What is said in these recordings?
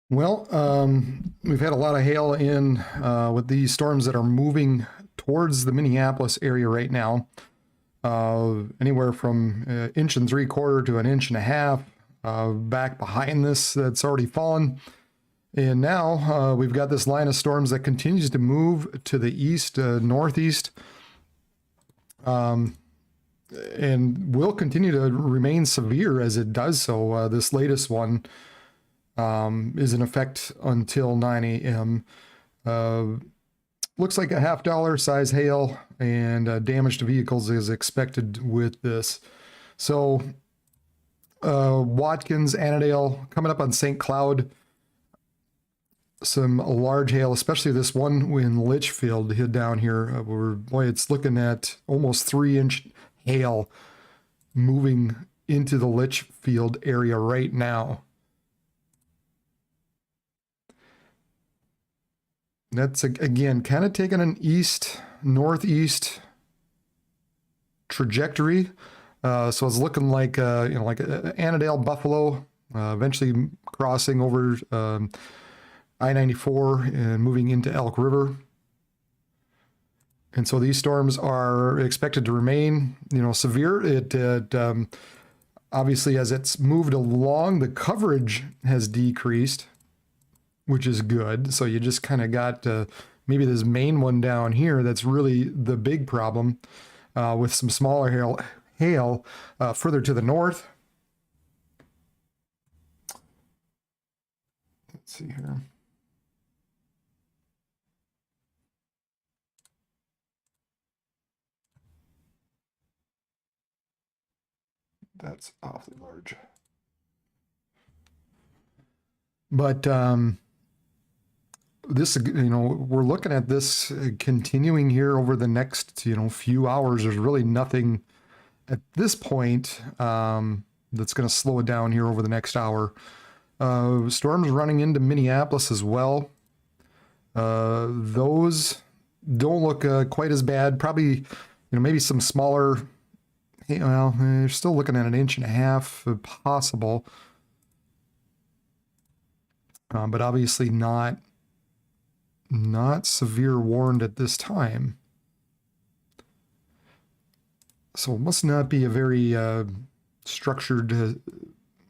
Well, we've had a lot of hail in with these storms that are moving towards the Minneapolis area right now. Anywhere from inch and three quarter to an inch and a half. Back behind this, that's already fallen. And now we've got this line of storms that continues to move to the east, northeast, and will continue to remain severe as it does so. This latest one is in effect until 9 a.m. Looks like a $50 size hail and damage to vehicles is expected with this. So Watkins, Annandale, coming up on St. Cloud, some large hail, especially this one in Litchfield hit down here. Boy, it's looking at almost 3-inch hail moving into the Litchfield area right now. That's again kind of taking an east northeast trajectory. So it's looking like like Annandale, Buffalo, eventually crossing over I-94 and moving into Elk River. And so these storms are expected to remain, severe. It obviously, as it's moved along, the coverage has decreased, which is good. So you just kind of got maybe this main one down here that's really the big problem, with some smaller hail further to the north. Let's see here. That's awfully large. But this, we're looking at this continuing here over the next, few hours. There's really nothing at this point that's going to slow it down here over the next hour. Storms running into Minneapolis as well. Those don't look quite as bad. Probably, maybe some smaller. Well, they're still looking at an inch and a half possible. But obviously not severe warned at this time. So it must not be a very structured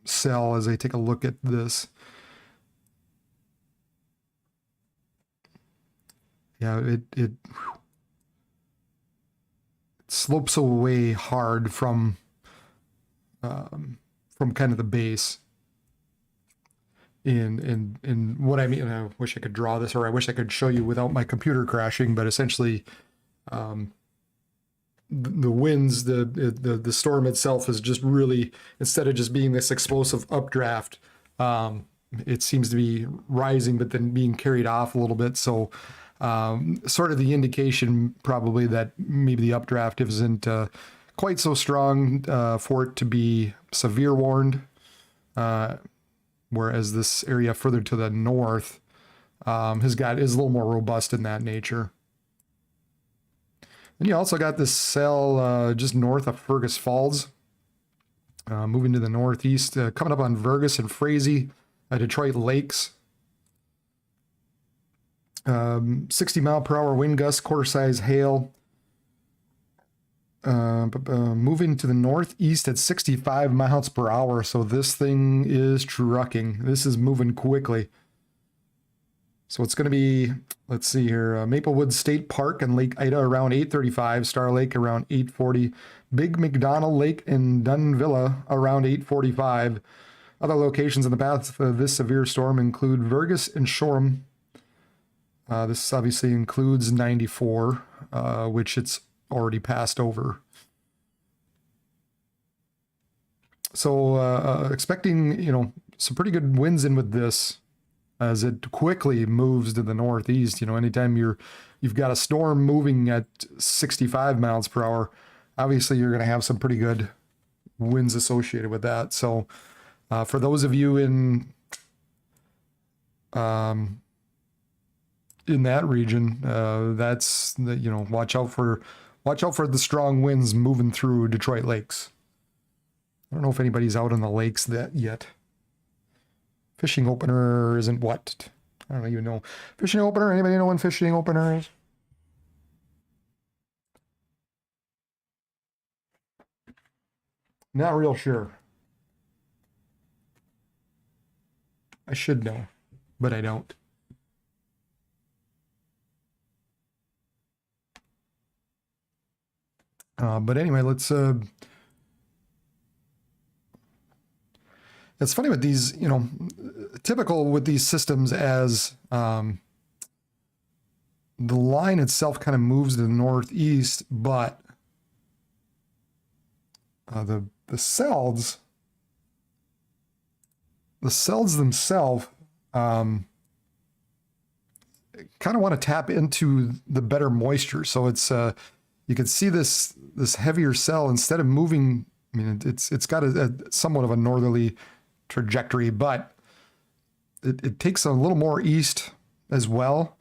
cell as I take a look at this. Yeah, it slopes away hard from kind of the base. And what I mean, I wish I could draw this, or I wish I could show you without my computer crashing, but essentially, the winds, the storm itself is just really, instead of just being this explosive updraft, it seems to be rising, but then being carried off a little bit. So, sort of the indication probably that maybe the updraft isn't quite so strong for it to be severe warned. Whereas this area further to the north is a little more robust in that nature. And you also got this cell just north of Fergus Falls, moving to the northeast, coming up on Fergus and Frazee, Detroit Lakes. 60 mile per hour wind gusts, quarter size hail. Moving to the northeast at 65 miles per hour. So this thing is trucking. This is moving quickly. So it's going to be, let's see here, Maplewood State Park and Lake Ida around 8:35, Star Lake around 8:40, Big McDonald Lake and Dunvilla around 8:45. Other locations in the path of this severe storm include Fergus and Shoreham. This obviously includes 94, which it's already passed over. So expecting, some pretty good winds in with this as it quickly moves to the northeast. Anytime you've got a storm moving at 65 miles per hour, obviously you're going to have some pretty good winds associated with that. So for those of you in that region, that's the, watch out for the strong winds moving through Detroit Lakes. I don't know if anybody's out on the lakes that yet. Fishing opener isn't what? I don't even know. Fishing opener, anybody know when fishing opener is? Not real sure. I should know, but I don't. But anyway, let's. It's funny with these, you know, typical with these systems as the line itself kind of moves to the northeast, but the cells themselves kind of want to tap into the better moisture. So it's you can see this heavier cell instead of moving. I mean, it's got a somewhat of a northerly trajectory, but it takes a little more east as well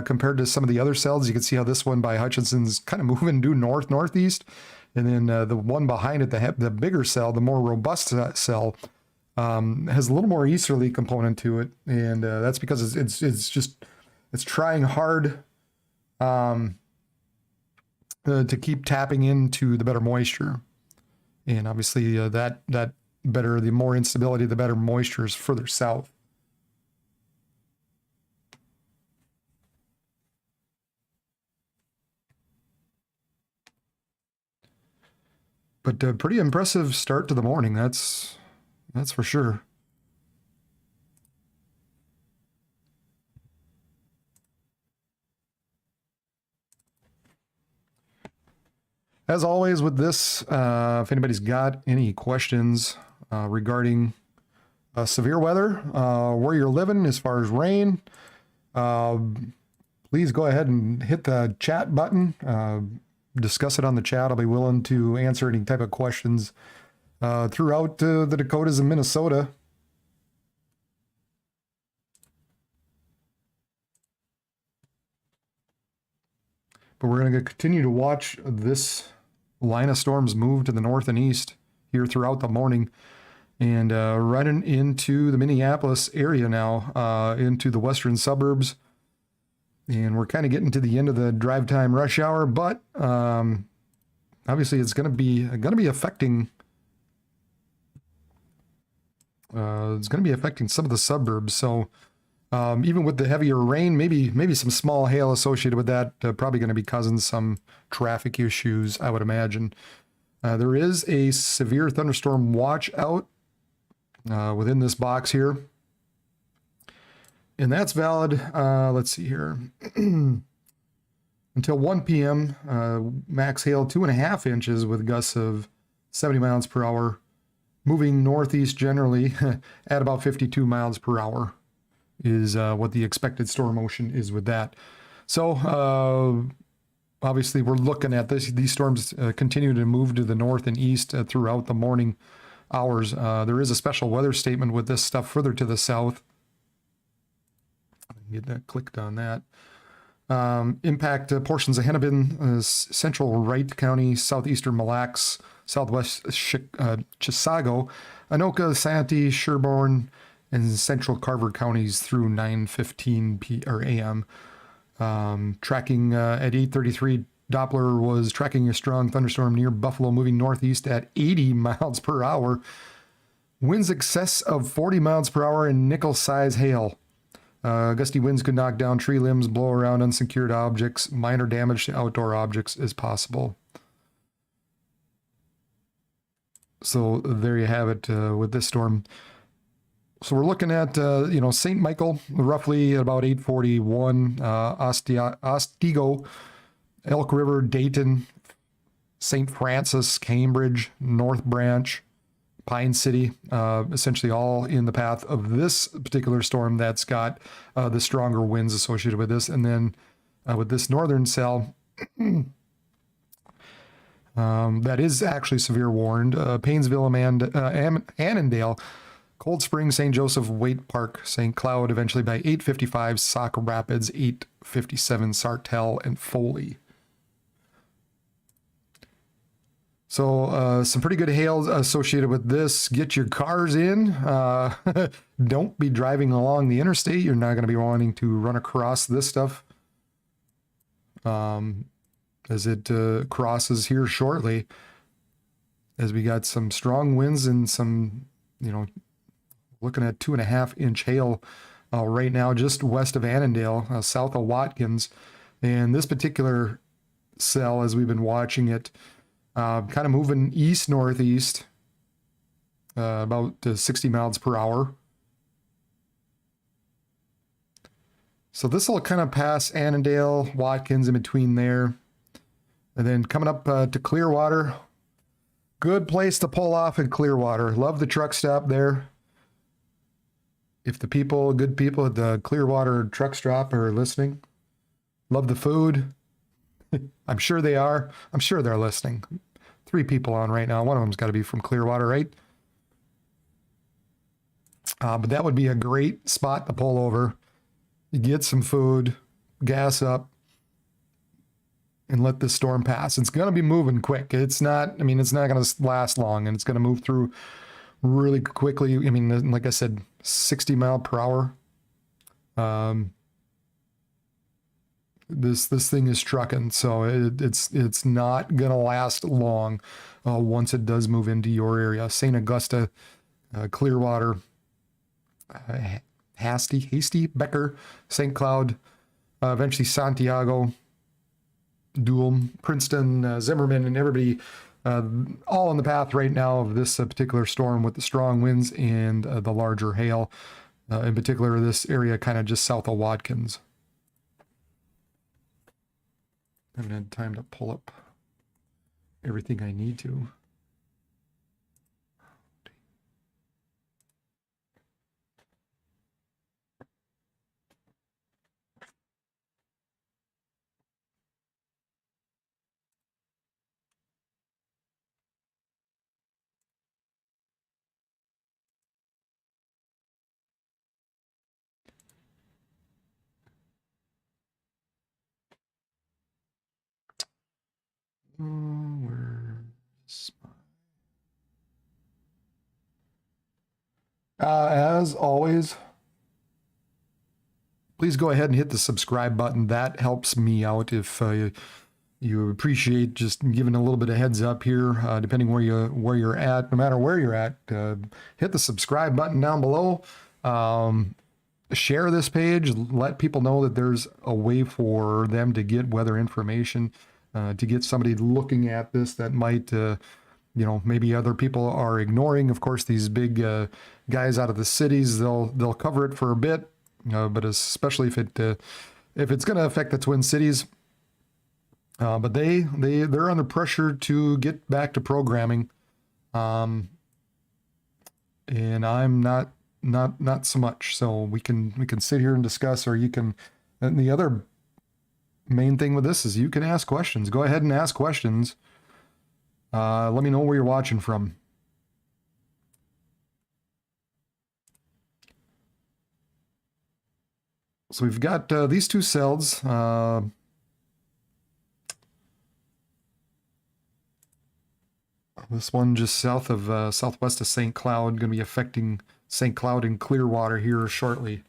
compared to some of the other cells. You can see how this one by Hutchinson's kind of moving due northeast, and then the one behind it, the bigger cell, the more robust cell, has a little more easterly component to it, and that's because it's trying hard to keep tapping into the better moisture, and obviously that better, the more instability, the better moisture is further south. But a pretty impressive start to the morning. That's for sure. As always with this, if anybody's got any questions regarding severe weather, where you're living as far as rain, please go ahead and hit the chat button. Discuss it on the chat. I'll be willing to answer any type of questions throughout the Dakotas and Minnesota. But we're going to continue to watch this line of storms move to the north and east here throughout the morning, and running into the Minneapolis area now, into the western suburbs. And we're kind of getting to the end of the drive time rush hour, but obviously it's going to be affecting. It's going to be affecting some of the suburbs. So even with the heavier rain, maybe some small hail associated with that, probably going to be causing some traffic issues, I would imagine. There is a severe thunderstorm watch out within this box here. And that's valid, let's see here, until 1 p.m., max hail 2.5 inches with gusts of 70 miles per hour, moving northeast generally at about 52 miles per hour is what the expected storm motion is with that. So obviously we're looking at these storms continue to move to the north and east throughout the morning hours. There is a special weather statement with this stuff further to the south. Get that clicked on that. Impact portions of Hennepin, central Wright County, southeastern Mille Lacs, southwest Chisago, Anoka, Santee, Sherborne, and central Carver counties through 9:15 a.m. Tracking at 8:33, Doppler was tracking a strong thunderstorm near Buffalo, moving northeast at 80 miles per hour. Winds excess of 40 miles per hour and nickel-size hail. Gusty winds could knock down tree limbs, blow around unsecured objects. Minor damage to outdoor objects is possible. So there you have it with this storm. So we're looking at, St. Michael, roughly at about 8:41, Otsego, Elk River, Dayton, St. Francis, Cambridge, North Branch, Pine City, essentially all in the path of this particular storm that's got the stronger winds associated with this. And then with this northern cell, that is actually severe warned, Paynesville, Annandale, Cold Spring, St. Joseph, Waite Park, St. Cloud, eventually by 8:55, Sauk Rapids, 8:57, Sartell, and Foley. So some pretty good hail associated with this. Get your cars in. Don't be driving along the interstate. You're not going to be wanting to run across this stuff as it crosses here shortly. As we got some strong winds and some, looking at 2.5-inch hail right now just west of Annandale, south of Watkins. And this particular cell, as we've been watching it, kind of moving east-northeast, about 60 miles per hour. So this will kind of pass Annandale, Watkins in between there. And then coming up to Clearwater. Good place to pull off in Clearwater. Love the truck stop there. If the good people at the Clearwater truck stop are listening, love the food. I'm sure they are. I'm sure they're listening. 3 people on right now. One of them's got to be from Clearwater, right? But that would be a great spot to pull over. You get some food, gas up, and let this storm pass. It's going to be moving quick. It's not going to last long, and it's going to move through really quickly. I mean, like I said, 60 mile per hour. This thing is trucking, so it's not going to last long once it does move into your area. St. Augusta, Clearwater, Hasty, Becker, St. Cloud, eventually Santiago, Dual, Princeton, Zimmerman, and everybody all on the path right now of this particular storm with the strong winds and the larger hail. In particular, this area kind of just south of Watkins. I haven't had time to pull up everything I need to. Where's as always, please go ahead and hit the subscribe button. That helps me out if you appreciate just giving a little bit of heads up here, depending where you're at. No matter where you're at, hit the subscribe button down below. Share this page. Let people know that there's a way for them to get weather information, to get somebody looking at this that might, maybe other people are ignoring. Of course, these big guys out of the cities, they'll cover it for a bit, but especially if it's going to affect the Twin Cities. But they're under pressure to get back to programming, and I'm not so much. So we can sit here and discuss, or you can. And the other main thing with this is you can ask questions. Go ahead and ask questions. Let me know where you're watching from. So we've got these 2 cells. This one just south of southwest of St. Cloud, going to be affecting St. Cloud and Clearwater here shortly.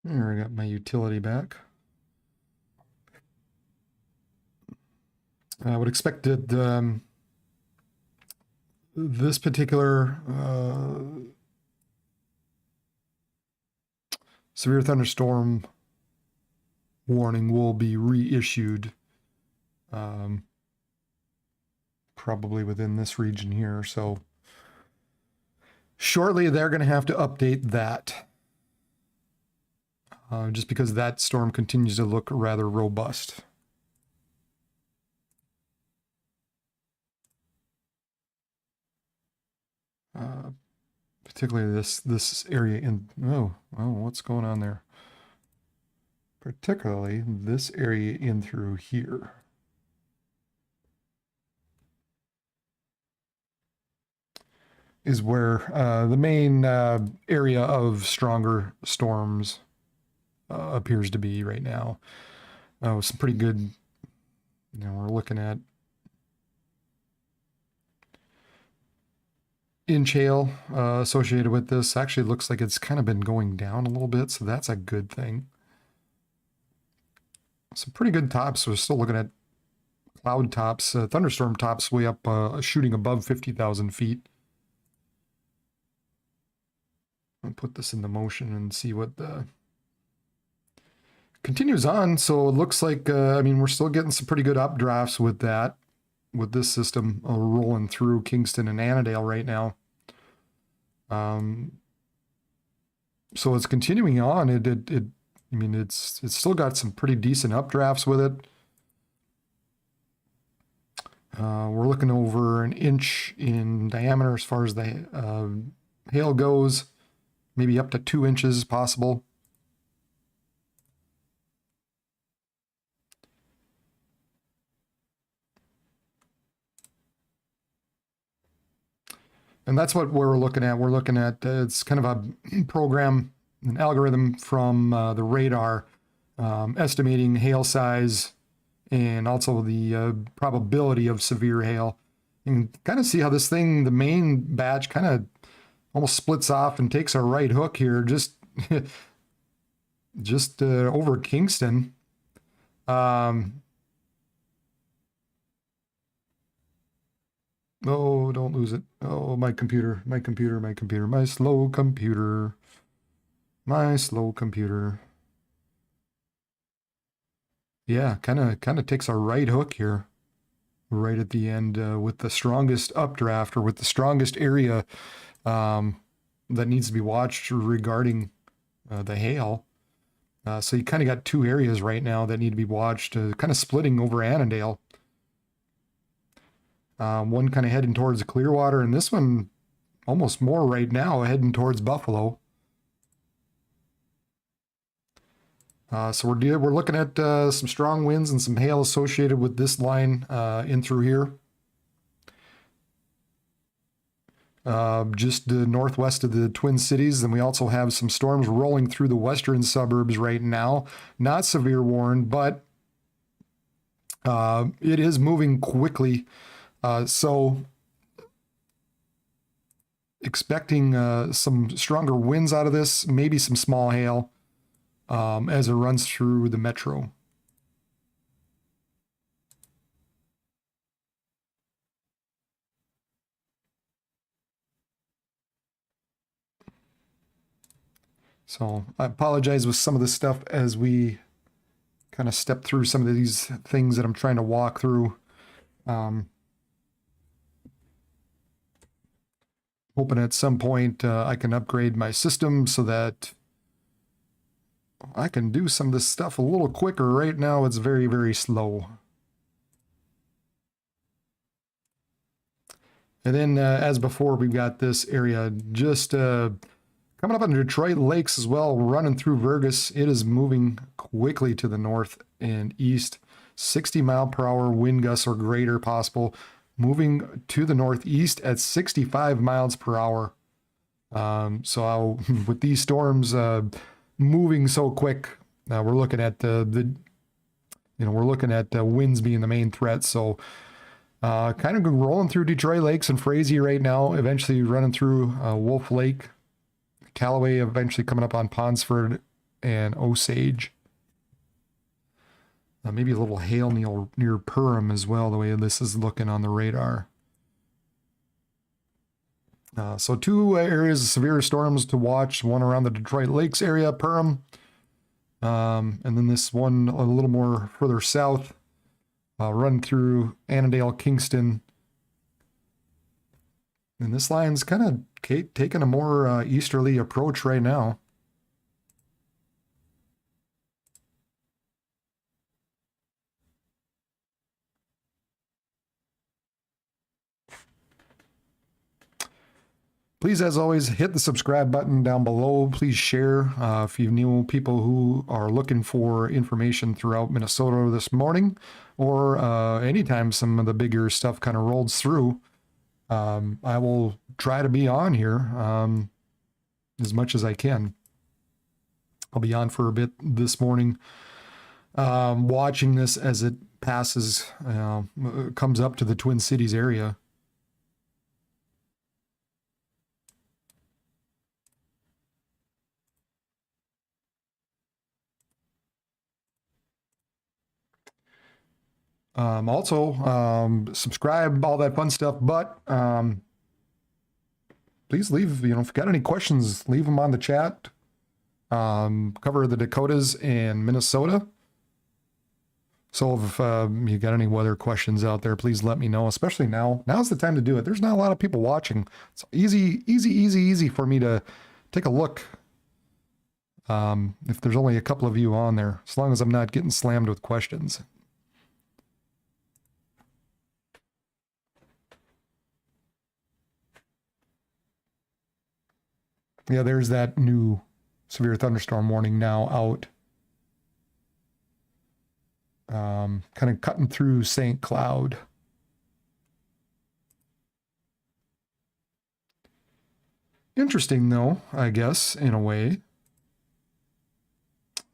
There, I got my utility back. I would expect that this particular severe thunderstorm warning will be reissued probably within this region here. So shortly they're going to have to update that. Just because that storm continues to look rather robust. Particularly this area in, oh, what's going on there? Particularly this area in through here. Is where the main area of stronger storms appears to be right now. Some pretty good, we're looking at inch hail associated with this. Actually, it looks like it's kind of been going down a little bit, so that's a good thing. Some pretty good tops. We're still looking at cloud tops, thunderstorm tops way up, shooting above 50,000 feet. I'll put this into motion and see what the continues on. So it looks like, I mean, we're still getting some pretty good updrafts with that, with this system rolling through Kingston and Annandale right now. So it's continuing on. I mean, it's still got some pretty decent updrafts with it. We're looking over an inch in diameter as far as the hail goes, maybe up to 2 inches possible. And that's what we're looking at. We're looking at, it's kind of a program, an algorithm from the radar, estimating hail size and also the probability of severe hail. And kind of see how this thing, the main batch, kind of almost splits off and takes a right hook here, just over Kingston. Oh, don't lose it. Oh, my computer, my computer, my computer, my slow computer. My slow computer. Yeah, kind of takes a right hook here, right at the end, with the strongest updraft or with the strongest area that needs to be watched regarding the hail. So you kind of got 2 areas right now that need to be watched, kind of splitting over Annandale. One kind of heading towards Clearwater, and this one almost more right now heading towards Buffalo. So we're looking at some strong winds and some hail associated with this line in through here. Just northwest of the Twin Cities. Then we also have some storms rolling through the western suburbs right now. Not severe warned, but it is moving quickly. So expecting some stronger winds out of this, maybe some small hail as it runs through the metro. So I apologize with some of this stuff as we kind of step through some of these things that I'm trying to walk through. Hoping at some point I can upgrade my system so that I can do some of this stuff a little quicker. Right now it's very, very slow. And then as before, we've got this area just coming up on Detroit Lakes as well, running through Vergas. It is moving quickly to the north and east. 60 mile per hour wind gusts or greater possible. Moving to the northeast at 65 miles per hour. So with these storms moving so quick, we're looking at we're looking at winds being the main threat. So kind of rolling through Detroit Lakes and Frazee right now, eventually running through Wolf Lake, Callaway, eventually coming up on Ponsford and Osage. Maybe a little hail near Perham as well, the way this is looking on the radar. So 2 areas of severe storms to watch, one around the Detroit Lakes area, Perham, and then this one a little more further south, run through Annandale, Kingston, And this line's kind of taking a more easterly approach right now. Please, as always, hit the subscribe button down below. Please share if you know people who are looking for information throughout Minnesota this morning, or anytime some of the bigger stuff kind of rolls through. I will try to be on here as much as I can. I'll be on for a bit this morning, watching this as it passes, comes up to the Twin Cities area. Also, subscribe, all that fun stuff. But please leave, if you got any questions, leave them on the chat. Cover the Dakotas and Minnesota. So if you got any weather questions out there, please let me know, especially now. Now's the time to do it. There's not a lot of people watching. It's easy for me to take a look. If there's only a couple of you on there, as long as I'm not getting slammed with questions. Yeah, there's that new severe thunderstorm warning now out. Kind of cutting through St. Cloud. Interesting, though, I guess, in a way.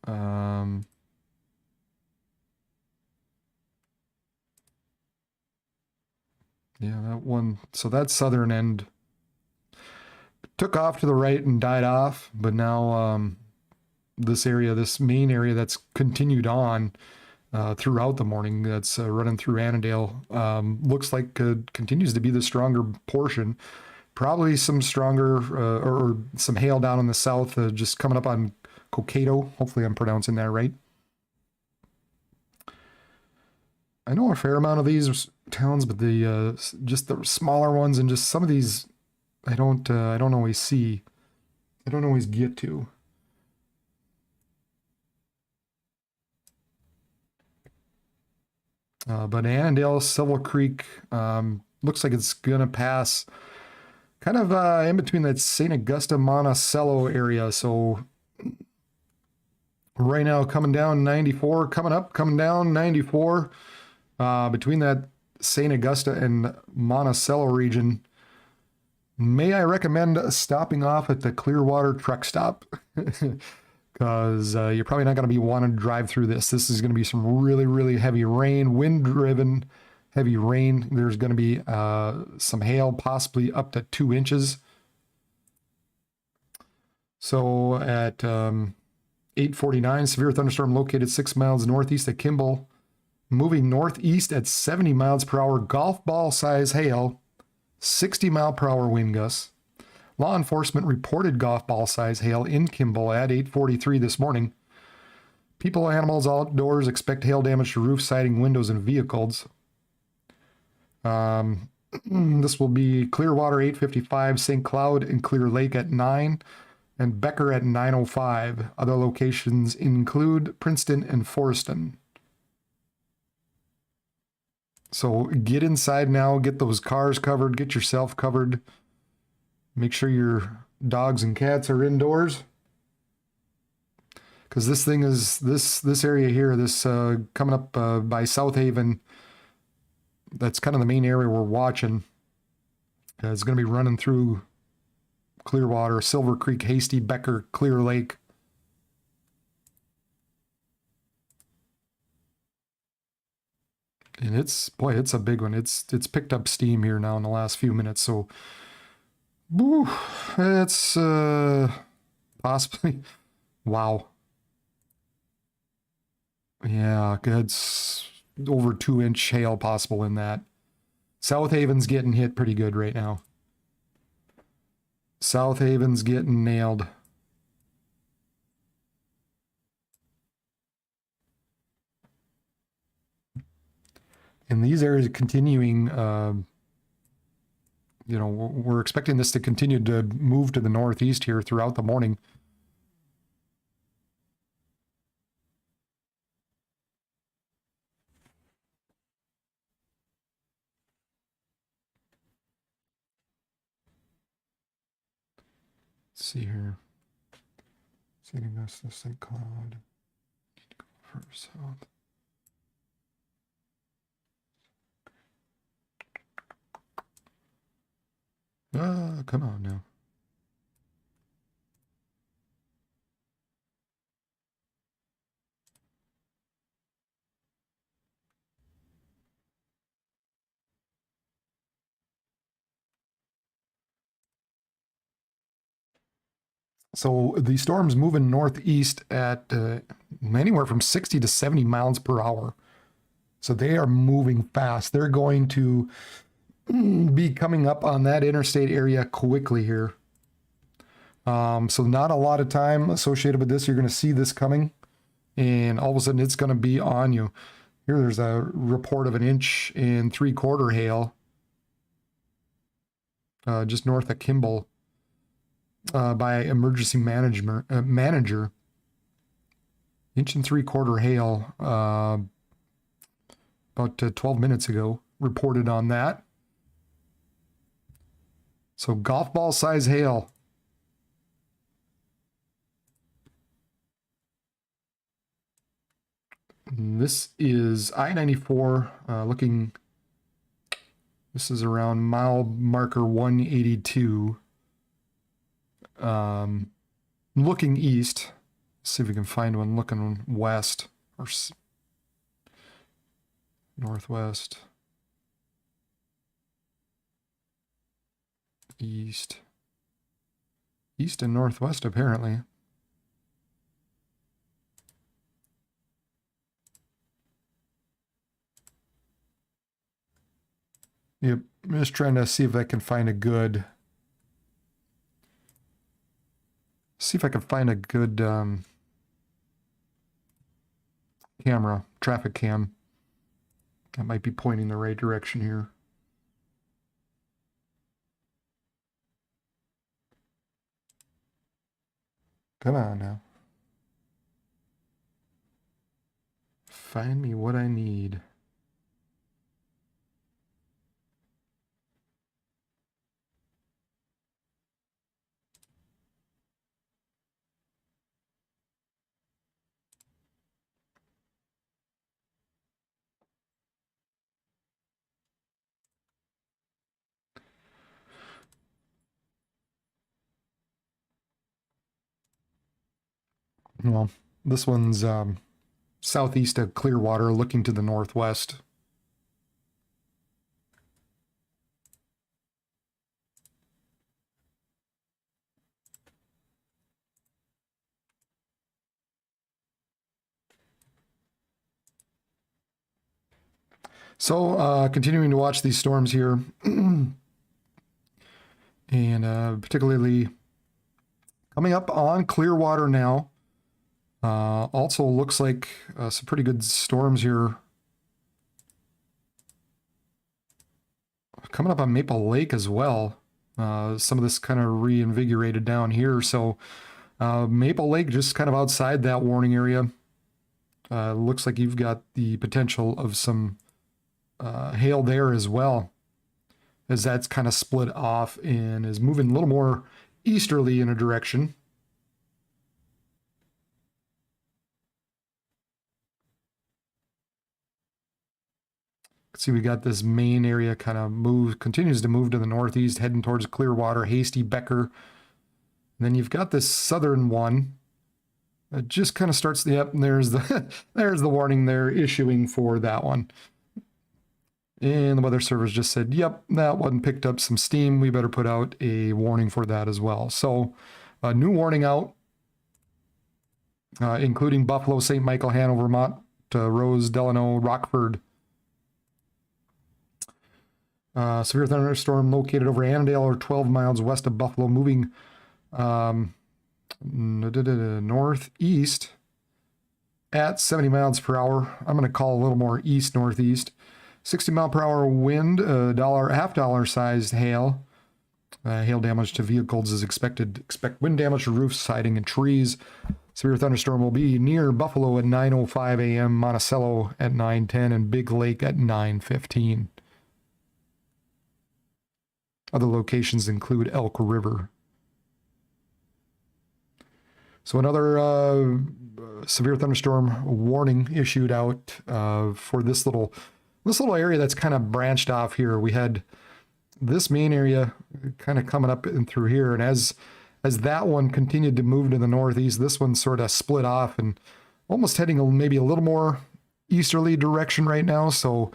Yeah, that one. So that southern end took off to the right and died off, but now this area, this main area that's continued on throughout the morning, that's running through Annandale, looks like continues to be the stronger portion. Probably some stronger or some hail down in the south, just coming up on Cokato. Hopefully I'm pronouncing that right. I know a fair amount of these towns, but the just the smaller ones and just some of these I don't always see. I don't always get to. But Annandale, Silver Creek, looks like it's gonna pass kind of in between that St. Augusta Monticello area. So right now coming down 94, coming up, coming down 94, between that St. Augusta and Monticello region. May I recommend stopping off at the Clearwater truck stop? Because you're probably not going to be wanting to drive through this. This is going to be some really heavy rain, wind-driven heavy rain. There's going to be some hail, possibly up to 2 inches. So at 8:49, severe thunderstorm located 6 miles northeast of Kimball, moving northeast at 70 miles per hour, golf ball size hail, 60-mile-per-hour wind gusts. Law enforcement reported golf ball size hail in Kimball at 8:43 this morning. People, animals outdoors, expect hail damage to roof, siding, windows, and vehicles. This will be Clearwater 8:55, St. Cloud and Clear Lake at 9, and Becker at 9:05. Other locations include Princeton and Forreston. So get inside now, get those cars covered, get yourself covered. Make sure your dogs and cats are indoors. Because this thing is, this area here, this coming up by South Haven, that's kind of the main area we're watching. It's going to be running through Clearwater, Silver Creek, Hasty, Becker, Clear Lake. And it's a big one. It's picked up steam here now in the last few minutes. So, woo, it's possibly, wow. Yeah, it's over 2-inch hail possible in that. South Haven's getting hit pretty good right now. South Haven's getting nailed. And these areas continuing you know, we're expecting this to continue to move to the northeast here throughout the morning. Let's see here. Setting us the St. Cloud. For south. Come on now. So the storm's moving northeast at anywhere from 60 to 70 miles per hour. So they are moving fast. They're going to be coming up on that interstate area quickly here. So not a lot of time associated with this. You're going to see this coming, and all of a sudden it's going to be on you. Here, there's a report of 1.75 inch hail just north of Kimball by emergency manager. 1.75 inch hail about 12 minutes ago reported on that. So golf ball size hail. This is I-94 looking, this is around mile marker 182. Looking east. Let's see if we can find one looking west or northwest. East and northwest apparently. Yep, I'm just trying to see if I can find a good camera, traffic cam that might be pointing the right direction here. Come on now. Find me what I need. Well, this one's southeast of Clearwater, looking to the northwest. So, continuing to watch these storms here, and particularly coming up on Clearwater now. Also looks like some pretty good storms here coming up on Maple Lake as well. Some of this kind of reinvigorated down here. So Maple Lake just kind of outside that warning area. Looks like you've got the potential of some hail there as well, as that's kind of split off and is moving a little more easterly in a direction. See, we got this main area kind of continues to move to the northeast, heading towards Clearwater, Hasty, Becker. And then you've got this southern one that just kind of starts the up, and there's the warning they're issuing for that one. And the weather service just said, yep, that one picked up some steam. We better put out a warning for that as well. So a new warning out, including Buffalo, St. Michael, Hanover, Mont, Rose, Delano, Rockford. Severe thunderstorm located over Annandale or 12 miles west of Buffalo, moving northeast at 70 miles per hour. I'm going to call a little more east-northeast. 60 mile per hour wind, half dollar sized hail. Hail damage to vehicles is expected. Expect wind damage to roofs, siding, and trees. Severe thunderstorm will be near Buffalo at 9:05 a.m., Monticello at 9:10, and Big Lake at 9:15. Other locations include Elk River. So another severe thunderstorm warning issued out for this little area that's kind of branched off here. We had this main area kind of coming up and through here, and as that one continued to move to the northeast, this one sort of split off and almost heading maybe a little more easterly direction right now. So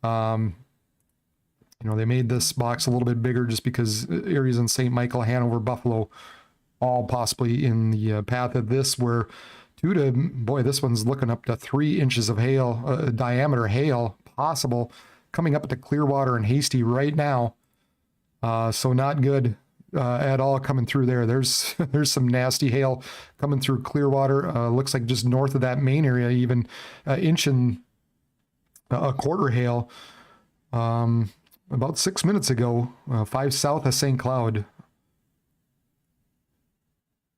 you know, they made this box a little bit bigger just because areas in St. Michael, Hanover, Buffalo, all possibly in the path of this, where this one's looking up to 3 inches of hail, diameter hail possible, coming up to Clearwater and Hasty right now. So not good at all coming through there. There's some nasty hail coming through Clearwater. Looks like just north of that main area, even an inch and a quarter hail. About 6 minutes ago, 5 south of St. Cloud.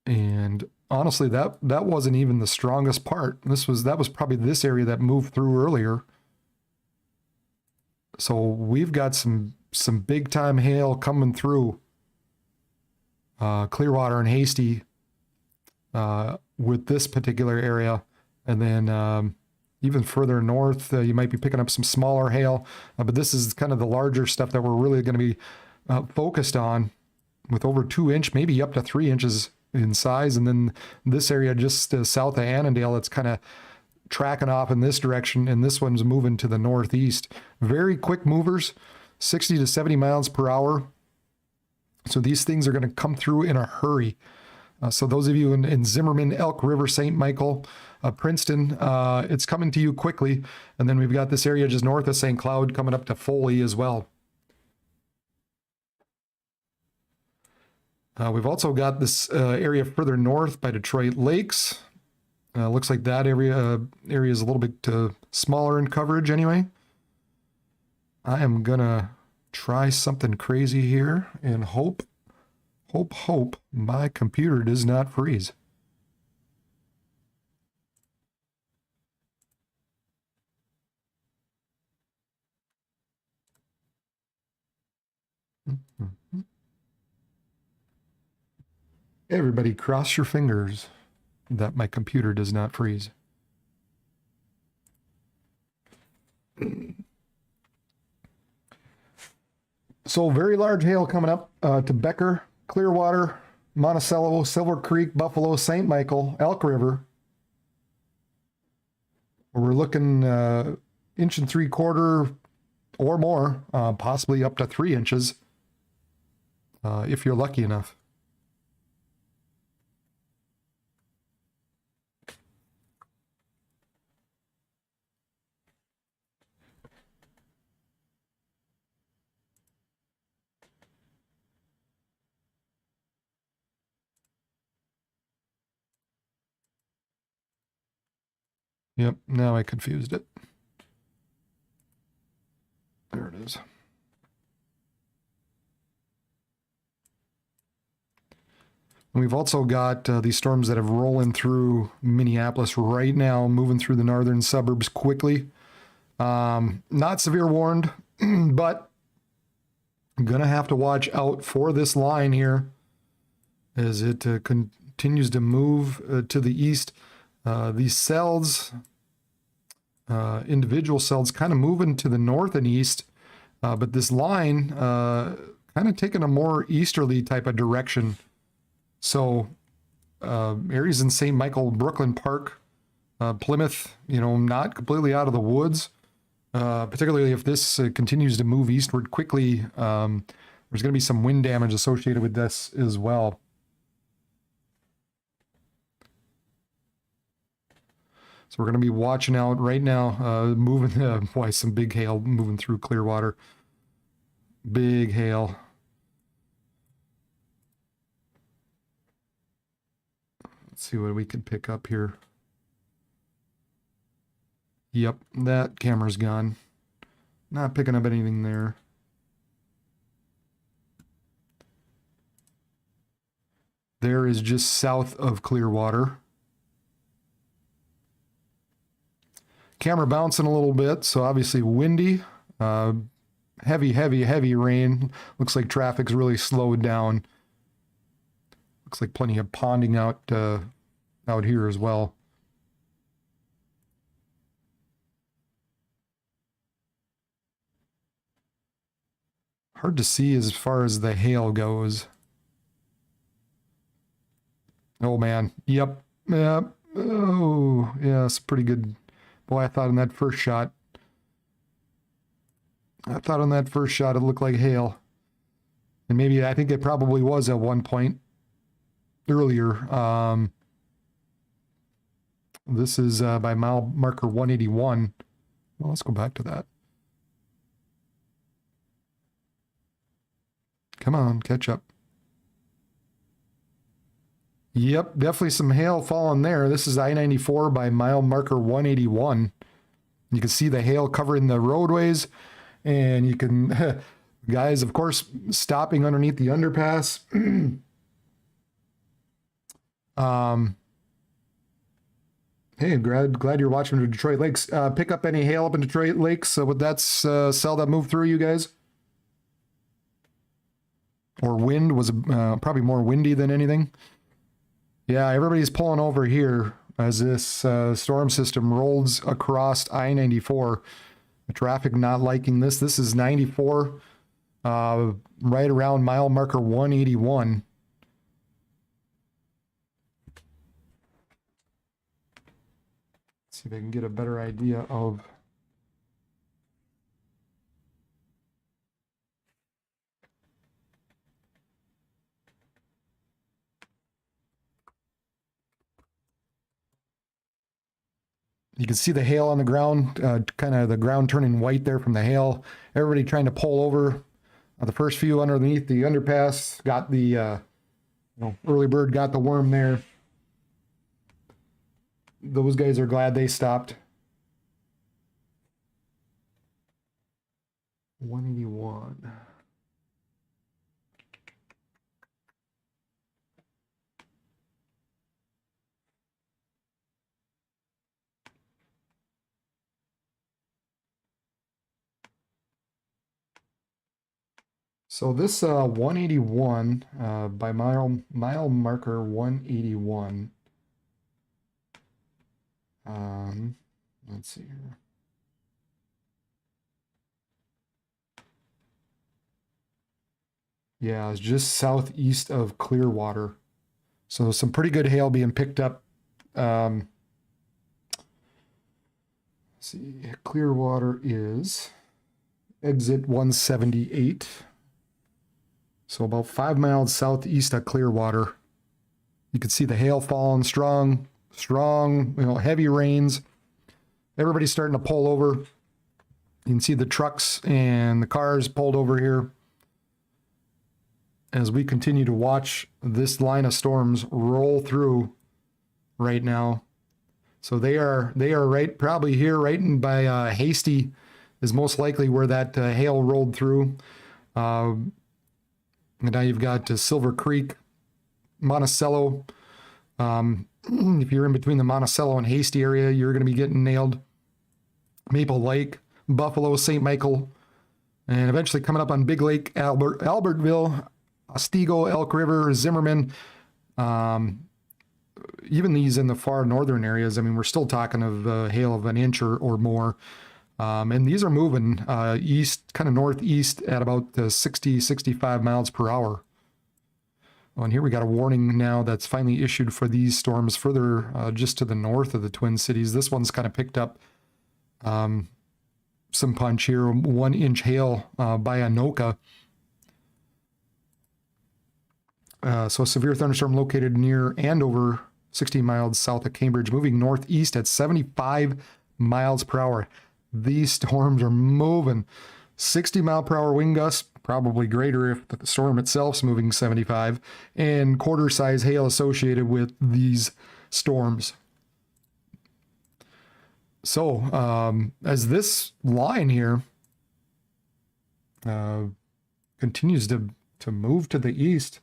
And honestly, that wasn't even the strongest part. That was probably this area that moved through earlier. So we've got some big time hail coming through Clearwater and Hasty with this particular area, and then even further north, you might be picking up some smaller hail, but this is kind of the larger stuff that we're really going to be focused on, with over 2 inch, maybe up to 3 inches in size. And then this area just south of Annandale, it's kind of tracking off in this direction, and this one's moving to the northeast. Very quick movers, 60 to 70 miles per hour. So these things are going to come through in a hurry. So those of you in Zimmerman, Elk River, St. Michael, Princeton, it's coming to you quickly. And then we've got this area just north of St. Cloud coming up to Foley as well. We've also got this area further north by Detroit Lakes. Looks like that area is a little bit smaller in coverage anyway. I am gonna try something crazy here and hope my computer does not freeze. Everybody cross your fingers that my computer does not freeze. So very large hail coming up to Becker, Clearwater, Monticello, Silver Creek, Buffalo, St. Michael, Elk River. We're looking 1 3/4 inches or more, possibly up to 3 inches if you're lucky enough. Yep, now I confused it. There it is. And we've also got these storms that have rolling through Minneapolis right now, moving through the northern suburbs quickly. Not severe warned, but I'm going to have to watch out for this line here as it continues to move to the east. These cells, individual cells, kind of moving to the north and east, but this line kind of taking a more easterly type of direction. So areas in St. Michael, Brooklyn Park, Plymouth, not completely out of the woods, particularly if this continues to move eastward quickly. There's going to be some wind damage associated with this as well. So we're going to be watching out right now, moving, some big hail moving through Clearwater. Big hail. Let's see what we can pick up here. Yep, that camera's gone. Not picking up anything there. there is just south of Clearwater. Camera bouncing a little bit, so obviously windy. Heavy rain. Looks like traffic's really slowed down. Looks like plenty of ponding out here as well. Hard to see as far as the hail goes. Oh man, yep. Oh, yeah, it's pretty good. Boy, I thought on that first shot it looked like hail. And maybe, I think it probably was at one point earlier. This is by mile marker 181. Well, let's go back to that. Come on, catch up. Yep, definitely some hail falling there. This is I-94 by mile marker 181. You can see the hail covering the roadways, and you can, guys, of course, stopping underneath the underpass. Hey, glad you're watching the Detroit Lakes. Pick up any hail up in Detroit Lakes with that cell that moved through you guys? Or wind was probably more windy than anything. Yeah, everybody's pulling over here as this storm system rolls across I-94. The traffic not liking this. This is 94, right around mile marker 181. Let's see if I can get a better idea of... You can see the hail on the ground, kind of the ground turning white there from the hail. Everybody trying to pull over. The first few underneath the underpass got the early bird got the worm there. Those guys are glad they stopped. 181. So this 181 by mile marker 181. Let's see here. Yeah, it's just southeast of Clearwater. So some pretty good hail being picked up. Let's see, Clearwater is exit 178. So about 5 miles southeast of Clearwater. You can see the hail falling strong, heavy rains. Everybody's starting to pull over. You can see the trucks and the cars pulled over here as we continue to watch this line of storms roll through right now. So they are probably here right in by Hasty is most likely where that hail rolled through. And now you've got Silver Creek, Monticello. If you're in between the Monticello and Hasty area, you're going to be getting nailed. Maple Lake, Buffalo, St. Michael, and eventually coming up on Big Lake, Albertville, Otsego, Elk River, Zimmerman. Even these in the far northern areas, I mean, we're still talking of hail of an inch or more. And these are moving east, kind of northeast at about 60, 65 miles per hour. Oh, and here we got a warning now that's finally issued for these storms further just to the north of the Twin Cities. This one's kind of picked up some punch here, 1 inch hail by Anoka. So a severe thunderstorm located near Andover, 60 miles south of Cambridge, moving northeast at 75 miles per hour. These storms are moving 60 mile per hour wind gusts, probably greater if the storm itself's moving 75, and quarter size hail associated with these storms. So as this line here continues to move to the east,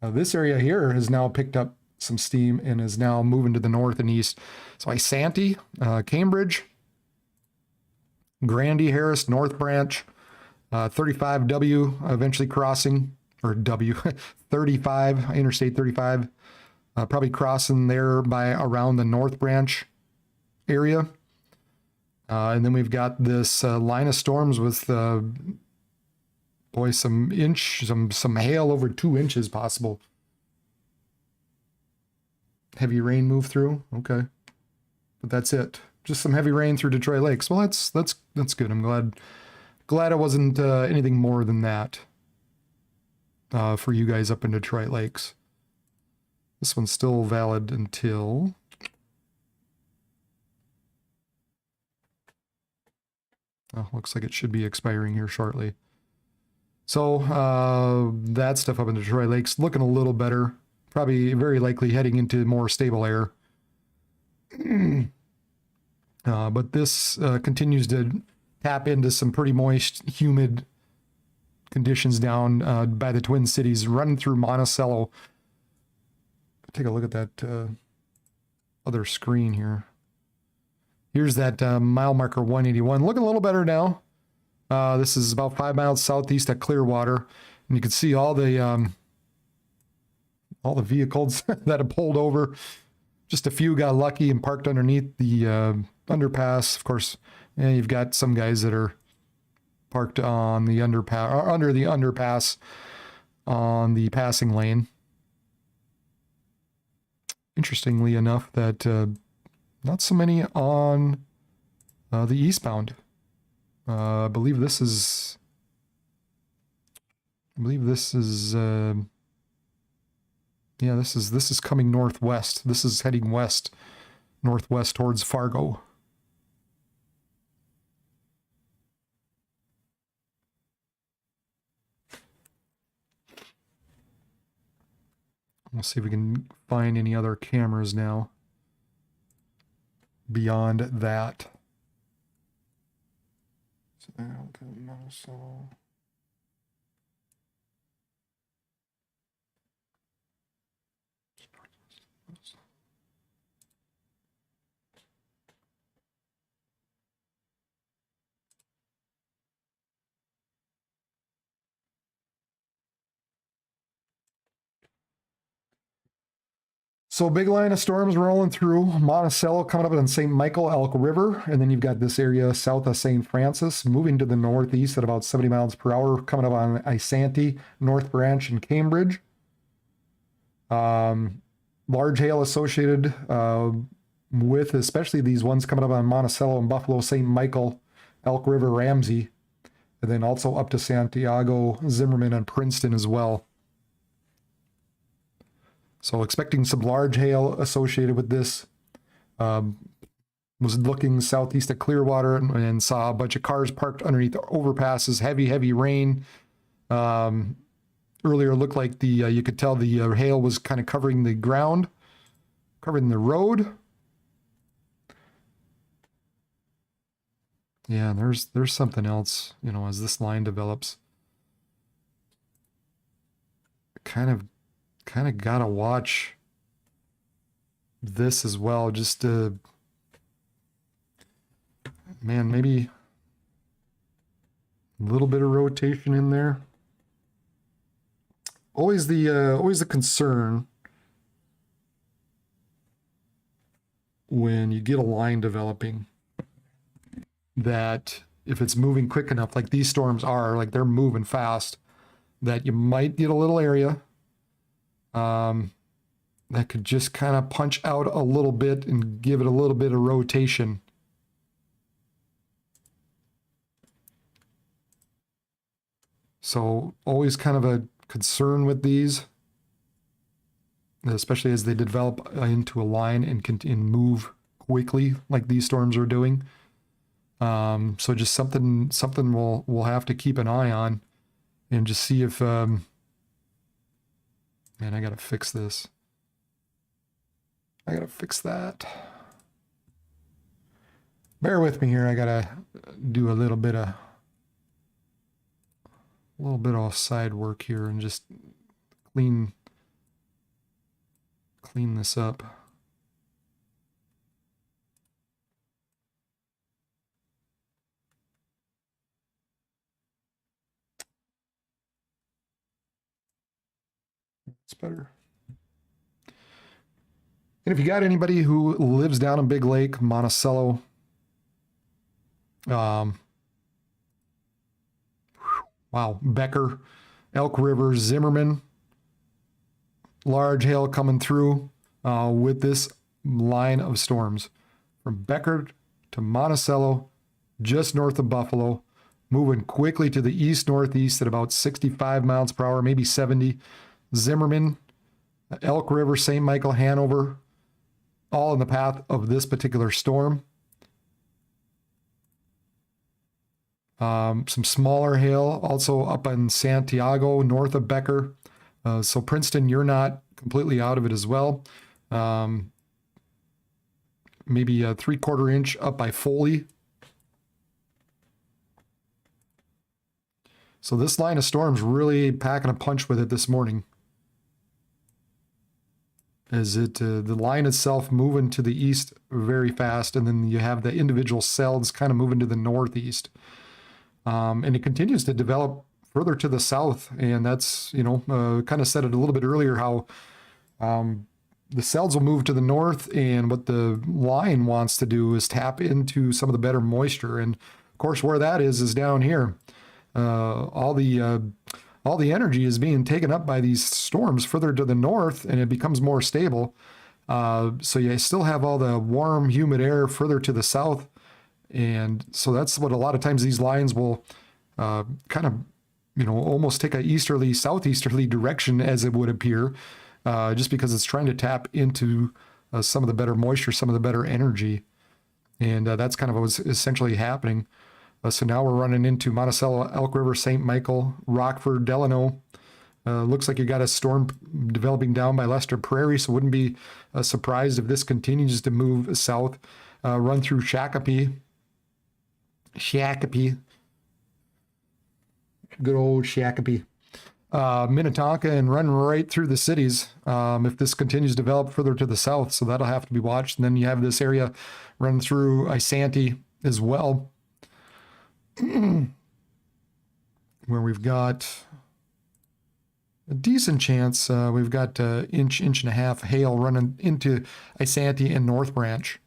This area here has now picked up some steam and is now moving to the north and east. So Isanti, Cambridge, Grandy, Harris, North Branch, 35W eventually crossing, or W, 35, Interstate 35, probably crossing there by around the North Branch area. And then we've got this line of storms with, boy, some hail over 2 inches possible. Heavy rain move through. Okay. But that's it. Just some heavy rain through Detroit Lakes. Well, that's good. I'm glad it wasn't anything more than that for you guys up in Detroit Lakes. This one's still valid until looks like it should be expiring here shortly. So that stuff up in Detroit Lakes looking a little better. Probably very likely heading into more stable air. But this continues to tap into some pretty moist, humid conditions down by the Twin Cities, running through Monticello. Take a look at that other screen here. Here's that mile marker 181. Looking a little better now. This is about 5 miles southeast at Clearwater. And you can see all the vehicles that have pulled over. Just a few got lucky and parked underneath the underpass. Of course, you've got some guys that are parked on the underpass, or under the underpass on the passing lane. Interestingly enough, that not so many on the eastbound. I believe this is. Yeah, this is coming northwest. This is heading west, northwest towards Fargo. We'll see if we can find any other cameras now beyond that. So big line of storms rolling through Monticello, coming up on St. Michael, Elk River, and then you've got this area south of St. Francis, moving to the northeast at about 70 miles per hour, coming up on Isanti, North Branch, and Cambridge. Large hail associated with especially these ones coming up on Monticello and Buffalo, St. Michael, Elk River, Ramsey, and then also up to Santiago, Zimmerman, and Princeton as well. So expecting some large hail associated with this. Was looking southeast at Clearwater and saw a bunch of cars parked underneath overpasses, heavy rain. Earlier looked like you could tell the hail was kind of covering the ground, covering the road. Yeah, there's something else, as this line develops. Kind of gotta watch this as well, just to, man, maybe a little bit of rotation in there. Always the concern when you get a line developing, that if it's moving quick enough, like these storms are, like they're moving fast, that you might get a little area that could just kind of punch out a little bit and give it a little bit of rotation. So always kind of a concern with these, especially as they develop into a line and move quickly like these storms are doing. So just something we'll have to keep an eye on and just see if, man, I gotta fix this. I gotta fix that. Bear with me here. I gotta do a little bit of side work here and just clean clean this up. It's better. And if you got anybody who lives down in Big Lake, Monticello, wow, Becker, Elk River, Zimmerman, large hail coming through with this line of storms from Becker to Monticello, just north of Buffalo, moving quickly to the east-northeast at about 65 miles per hour, maybe 70. Zimmerman, Elk River, St. Michael, Hanover, all in the path of this particular storm. Some smaller hail also up in Santiago, north of Becker. So Princeton, you're not completely out of it as well. Maybe a 3/4 inch up by Foley. So this line of storms really packing a punch with it this morning. Is it the line itself moving to the east very fast, and then you have the individual cells kind of moving to the northeast. And it continues to develop further to the south, and that's, kind of said it a little bit earlier, how the cells will move to the north, and what the line wants to do is tap into some of the better moisture. And of course, where that is down here. All the energy is being taken up by these storms further to the north, and it becomes more stable. So you still have all the warm, humid air further to the south. And so that's what a lot of times these lines will kind of, almost take a easterly, southeasterly direction, as it would appear, just because it's trying to tap into some of the better moisture, some of the better energy. And that's kind of what's essentially happening. So now we're running into Monticello, Elk River, St. Michael, Rockford, Delano. Looks like you got a storm developing down by Lester Prairie, so wouldn't be surprised if this continues to move south, run through Shakopee. Good old Shakopee. Minnetonka, and run right through the cities if this continues to develop further to the south. So that'll have to be watched. And then you have this area run through Isanti as well, where we've got a decent chance. We've got inch and a half hail running into Isanti and North Branch.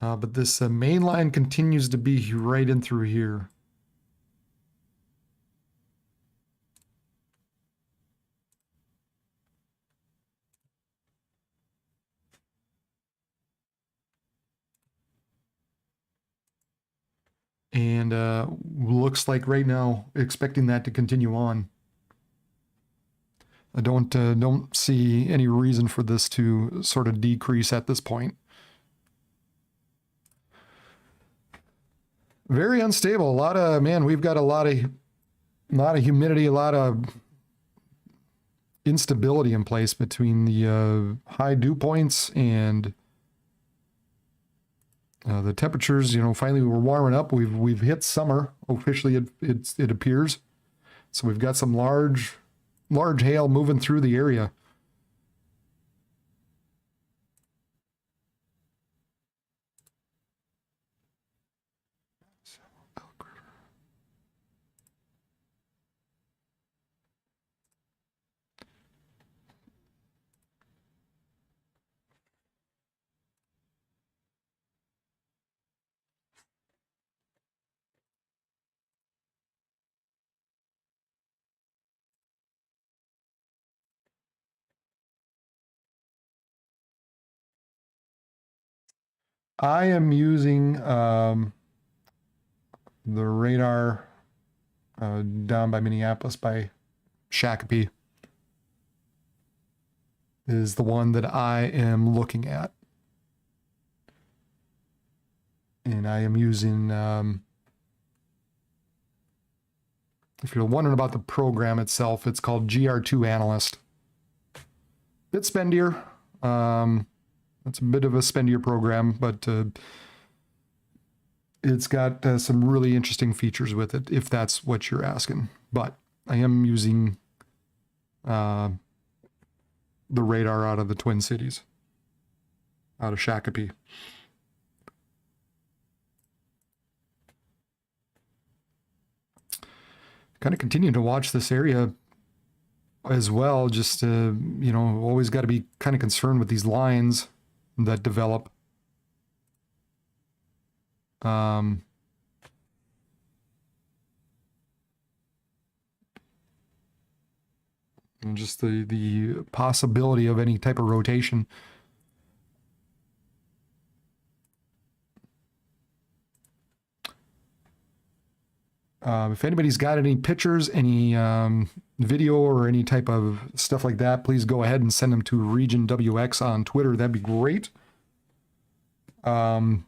But this main line continues to be right in through here. And looks like right now, expecting that to continue on. I don't see any reason for this to sort of decrease at this point. Very unstable. We've got a lot of humidity, a lot of instability in place between the high dew points and the temperatures. Finally we're warming up. We've hit summer officially. It appears. So we've got some large hail moving through the area. I am using the radar down by Minneapolis by Shakopee is the one that I am looking at. And I am using, if you're wondering about the program itself, it's called GR2 Analyst. Bit spendier. It's a bit of a spendier program, but it's got some really interesting features with it, if that's what you're asking. But I am using the radar out of the Twin Cities, out of Shakopee. Kind of continue to watch this area as well. Just, you know, always got to be kind of concerned with these lines that develop. And just the possibility of any type of rotation. If anybody's got any pictures, any video or any type of stuff like that, please go ahead and send them to Region WX on Twitter. That'd be great. Also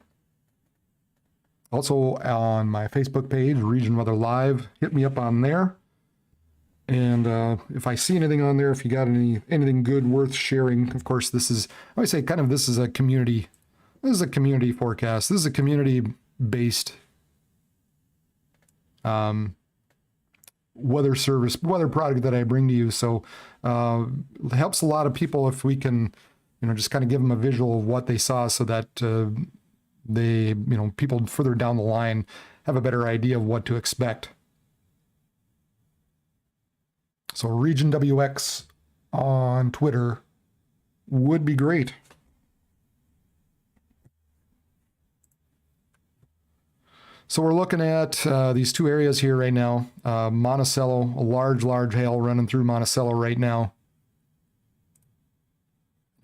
on my Facebook page, Region Weather Live, hit me up on there. And if I see anything on there, if you got anything good worth sharing, of course, this is, I always say kind of this is a community forecast. This is a community-based weather product that I bring to you. So it helps a lot of people if we can, you know, just kind of give them a visual of what they saw so that they, you know, people further down the line have a better idea of what to expect. So Region WX on Twitter would be great. So we're looking at these two areas here right now. Monticello, a large hail running through Monticello right now.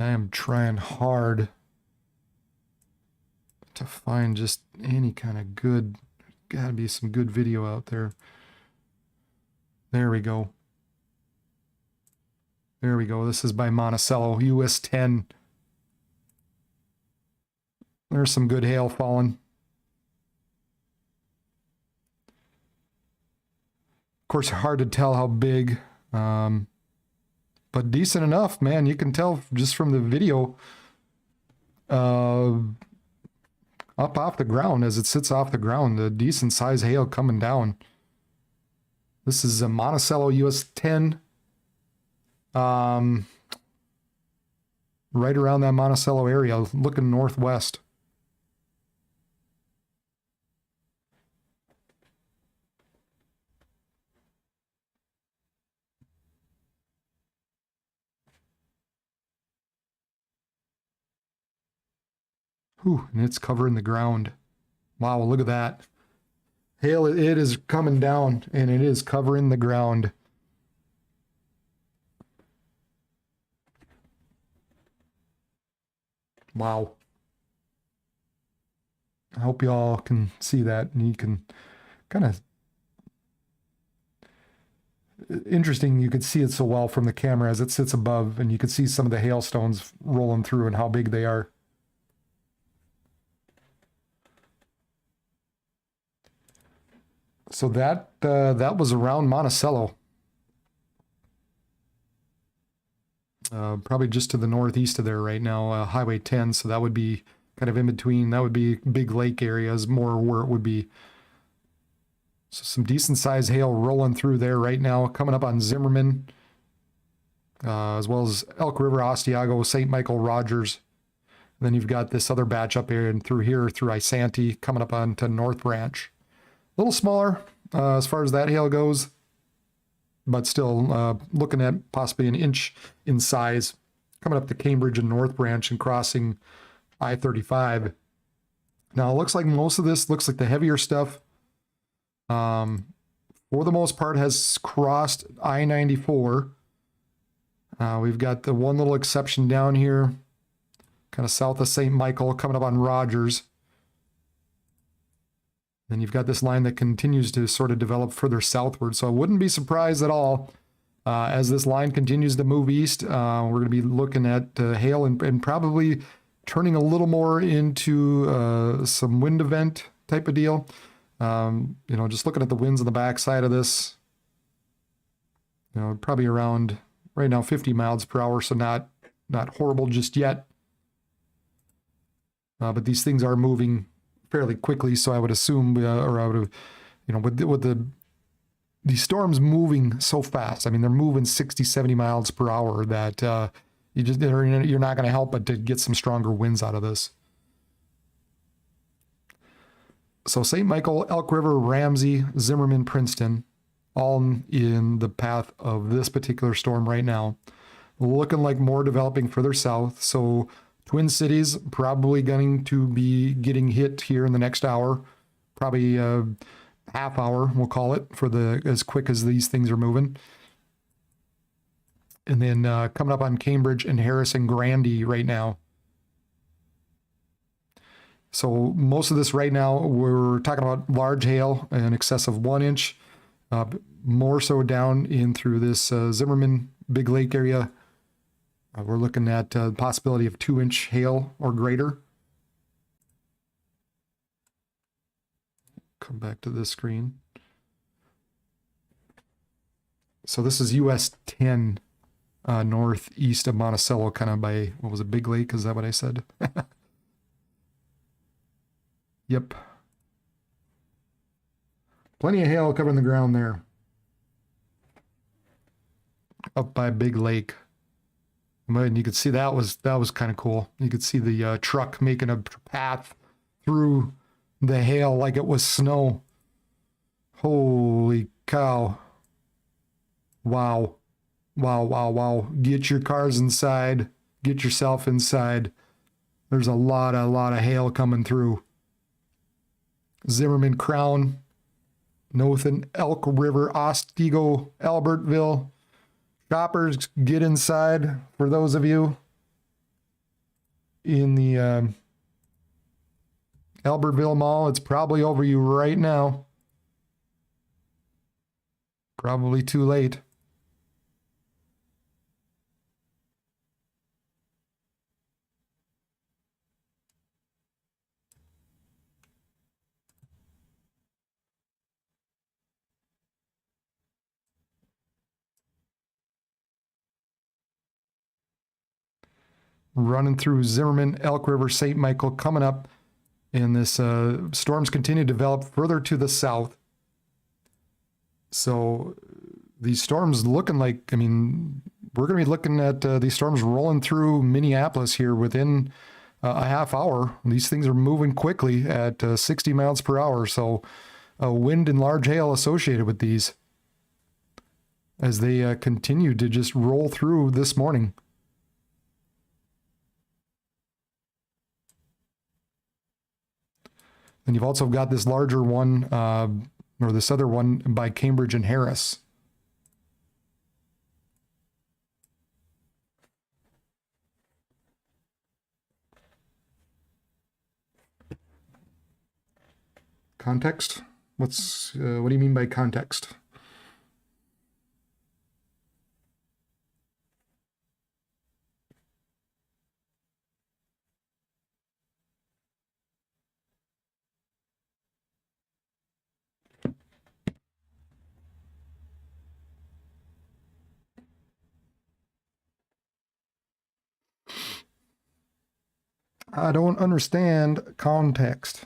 I am trying hard to find just any kind of good, gotta be some good video out there. There we go. There we go. This is by Monticello, US 10. There's some good hail falling. Of course, hard to tell how big, but decent enough, man. You can tell just from the video up off the ground, as it sits off the ground, a decent size hail coming down. This is a Monticello US 10. Right around that Monticello area, looking northwest. Whew, and it's covering the ground. Wow, look at that. Hail, it is coming down, and it is covering the ground. Wow. I hope you all can see that, and you can kind of... Interesting, you could see it so well from the camera as it sits above, and you could see some of the hailstones rolling through and how big they are. So that was around Monticello. Probably just to the northeast of there right now, Highway 10, so that would be kind of in between. That would be big lake areas, more where it would be. So some decent sized hail rolling through there right now, coming up on Zimmerman, as well as Elk River, Ostiago, St. Michael, Rogers. And then you've got this other batch up here and through Isanti, coming up onto North Branch. A little smaller as far as that hail goes, but still looking at possibly an inch in size, coming up to Cambridge and North Branch and crossing I-35. Now it looks like most of this looks like the heavier stuff, for the most part, has crossed I-94. We've got the one little exception down here, kind of south of St. Michael, coming up on Rogers. Then you've got this line that continues to sort of develop further southward. So I wouldn't be surprised at all as this line continues to move east. We're going to be looking at hail and probably turning a little more into some wind event type of deal. You know, just looking at the winds on the backside of this, you know, probably around right now 50 miles per hour. So not horrible just yet. But these things are moving fairly quickly, so I would assume, or I would have, you know, with the these storms moving so fast. I mean, they're moving 60, 70 miles per hour that you're not going to help but to get some stronger winds out of this. So St. Michael, Elk River, Ramsey, Zimmerman, Princeton, all in the path of this particular storm right now. Looking like more developing further south. So Twin Cities probably going to be getting hit here in the next hour, probably a half hour, we'll call it, for the as quick as these things are moving. And then coming up on Cambridge and Harris and Grandy right now. So most of this right now, we're talking about large hail in excess of 1 inch, more so down in through this Zimmerman Big Lake area. We're looking at the possibility of 2-inch hail or greater. Come back to this screen. So this is US 10 northeast of Monticello, kind of by, what was it, Big Lake? Is that what I said? Yep. Plenty of hail covering the ground there. Up by Big Lake. And you could see that was kind of cool. You could see the truck making a path through the hail like it was snow. Holy cow. Wow. Wow, wow, wow. Get your cars inside. Get yourself inside. There's a lot of hail coming through. Zimmerman, Crown, Nothan, Elk River, Otsego, Albertville. Shoppers, get inside for those of you in the Albertville Mall. It's probably over you right now. Probably too late. Running through Zimmerman, Elk River, St. Michael, coming up. And this storms continue to develop further to the south. So these storms looking like, I mean, we're going to be looking at these storms rolling through Minneapolis here within a half hour. These things are moving quickly at 60 miles per hour. So wind and large hail associated with these as they continue to just roll through this morning. And you've also got this larger one, or this other one by Cambridge and Harris. Context? What do you mean by context? I don't understand context.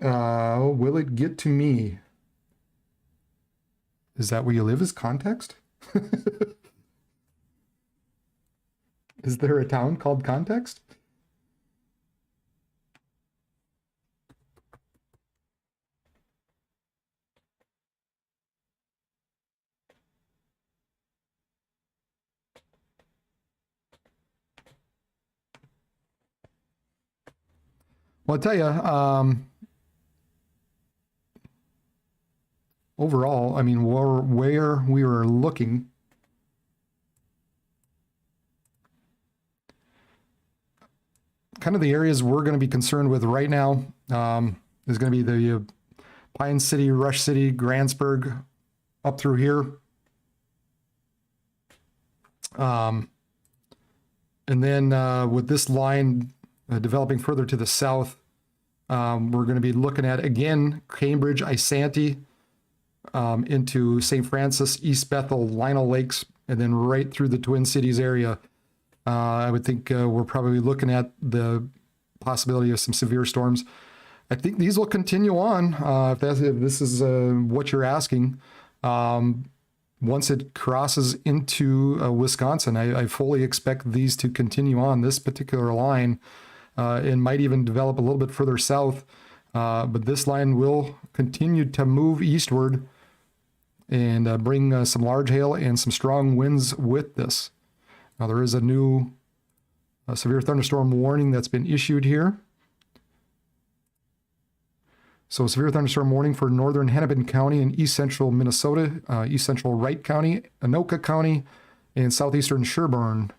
Will it get to me? Is that where you live, is context? Is there a town called Context? Well, I'll tell you, overall, I mean, where we were looking, kind of the areas we're going to be concerned with right now is going to be the Pine City, Rush City, Grantsburg, up through here. And then with this line developing further to the south, we're going to be looking at, again, Cambridge, Isanti, into St. Francis, East Bethel, Lionel Lakes, and then right through the Twin Cities area. I would think we're probably looking at the possibility of some severe storms. I think these will continue on if this is what you're asking. Once it crosses into Wisconsin, I fully expect these to continue on this particular line. It might even develop a little bit further south, but this line will continue to move eastward and bring some large hail and some strong winds with this. Now, there is a new severe thunderstorm warning that's been issued here. So, severe thunderstorm warning for northern Hennepin County and east central Minnesota, east central Wright County, Anoka County, and southeastern Sherburne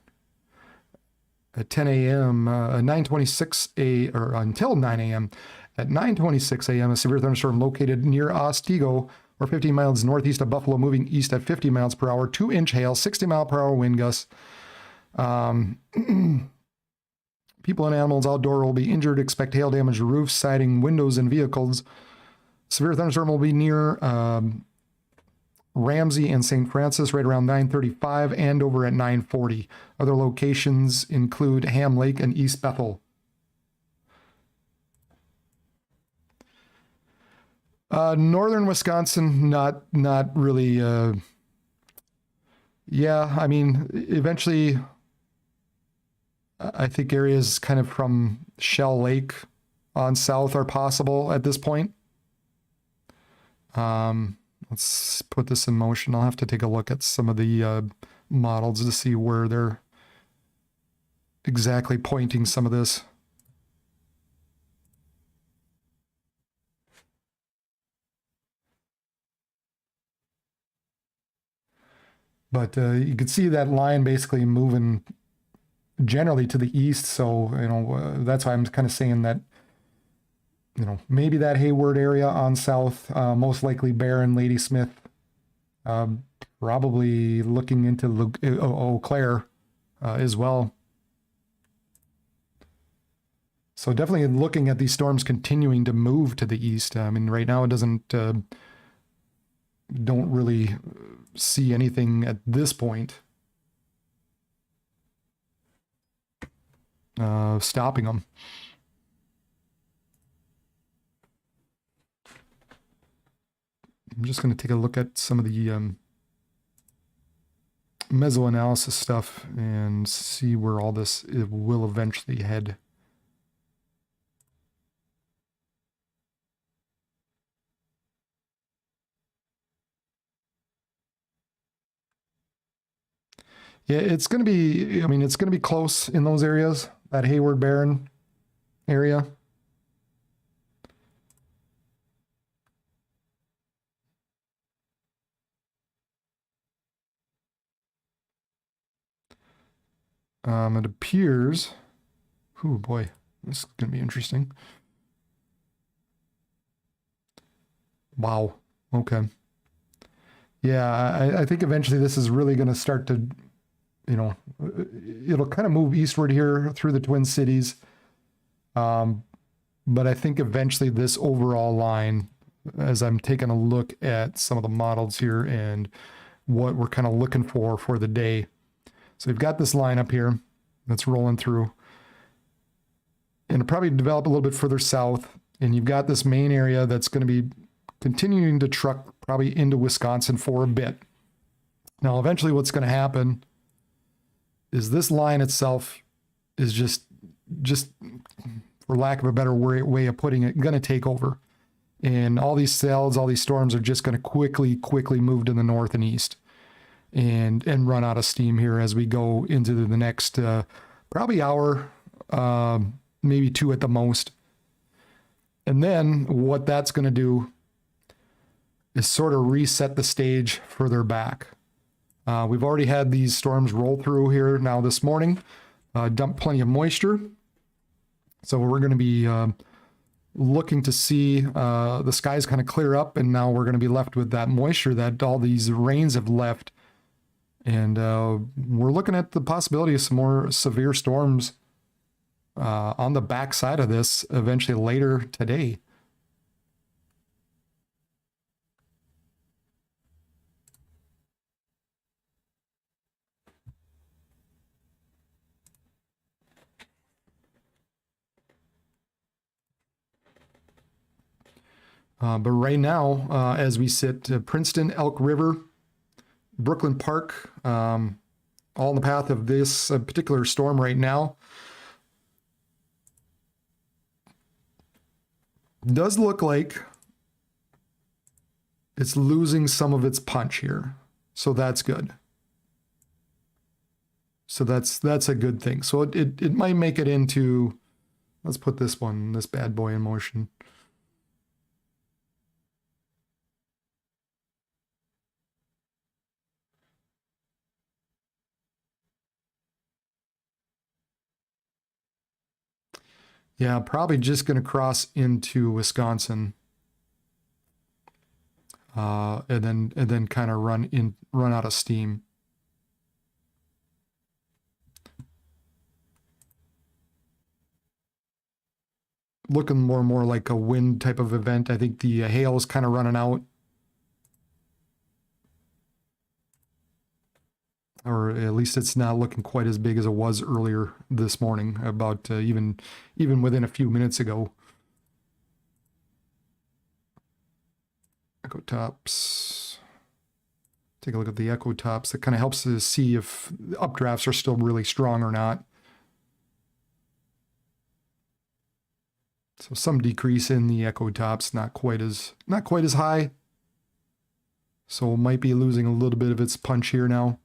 at 10 a.m. 9:26 a or until 9 a.m. At 9:26 a.m., a severe thunderstorm located near Otsego, or 15 miles northeast of Buffalo, moving east at 50 miles per hour, 2-inch hail, 60 mile per hour wind gusts. People and animals outdoor will be injured. Expect hail damage to roofs, siding, windows, and vehicles. Severe thunderstorm will be near Ramsey and St. Francis right around 9:35, and over at 9:40. Other locations include Ham Lake and East Bethel. Northern Wisconsin, not really. Yeah, I mean, eventually, I think areas kind of from Shell Lake on south are possible at this point. Let's put this in motion. I'll have to take a look at some of the models to see where they're exactly pointing some of this. But you can see that line basically moving generally to the east. So, that's why I'm kind of saying that, maybe that Hayward area on south, most likely Barron, Ladysmith, probably looking into Eau Claire as well. So definitely looking at these storms continuing to move to the east. I mean, right now it don't really see anything at this point stopping them. I'm just going to take a look at some of the mesoanalysis stuff and see where all this will eventually head. Yeah, it's going to be, it's going to be close in those areas, that Hayward Barron area. It appears, oh boy, this is going to be interesting. Wow. Okay. Yeah, I think eventually this is really going to start to, it'll kind of move eastward here through the Twin Cities. But I think eventually this overall line, as I'm taking a look at some of the models here and what we're kind of looking for the day. So we've got this line up here that's rolling through. And it'll probably develop a little bit further south. And you've got this main area that's going to be continuing to truck probably into Wisconsin for a bit. Now, eventually what's going to happen is this line itself is just for lack of a better way of putting it, going to take over. And all these cells, all these storms are just going to quickly move to the north and east and run out of steam here as we go into the next probably hour, maybe two at the most. And then what that's going to do is sort of reset the stage further back. We've already had these storms roll through here now this morning, dump plenty of moisture. So we're going to be looking to see the skies kind of clear up, and now we're going to be left with that moisture that all these rains have left. And we're looking at the possibility of some more severe storms on the backside of this eventually later today. But right now, as we sit, Princeton, Elk River, Brooklyn Park, all in the path of this particular storm right now. Does look like it's losing some of its punch here. So that's good. So that's a good thing. So it might make it into, let's put this bad boy in motion. Yeah, probably just going to cross into Wisconsin, and then kind of run out of steam. Looking more and more like a wind type of event. I think the hail is kind of running out, or at least it's not looking quite as big as it was earlier this morning. About even within a few minutes ago. Echo tops. Take a look at the echo tops. That kind of helps to see if updrafts are still really strong or not. So some decrease in the echo tops, not quite as high. So it might be losing a little bit of its punch here now.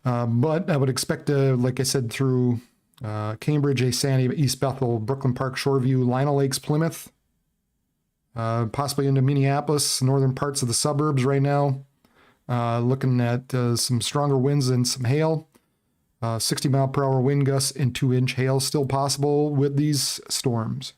But I would expect, like I said, through Cambridge, Asanti, East Bethel, Brooklyn Park, Shoreview, Lino Lakes, Plymouth, possibly into Minneapolis, northern parts of the suburbs right now. Looking at some stronger winds and some hail. 60-mile-per-hour wind gusts and 2-inch hail still possible with these storms.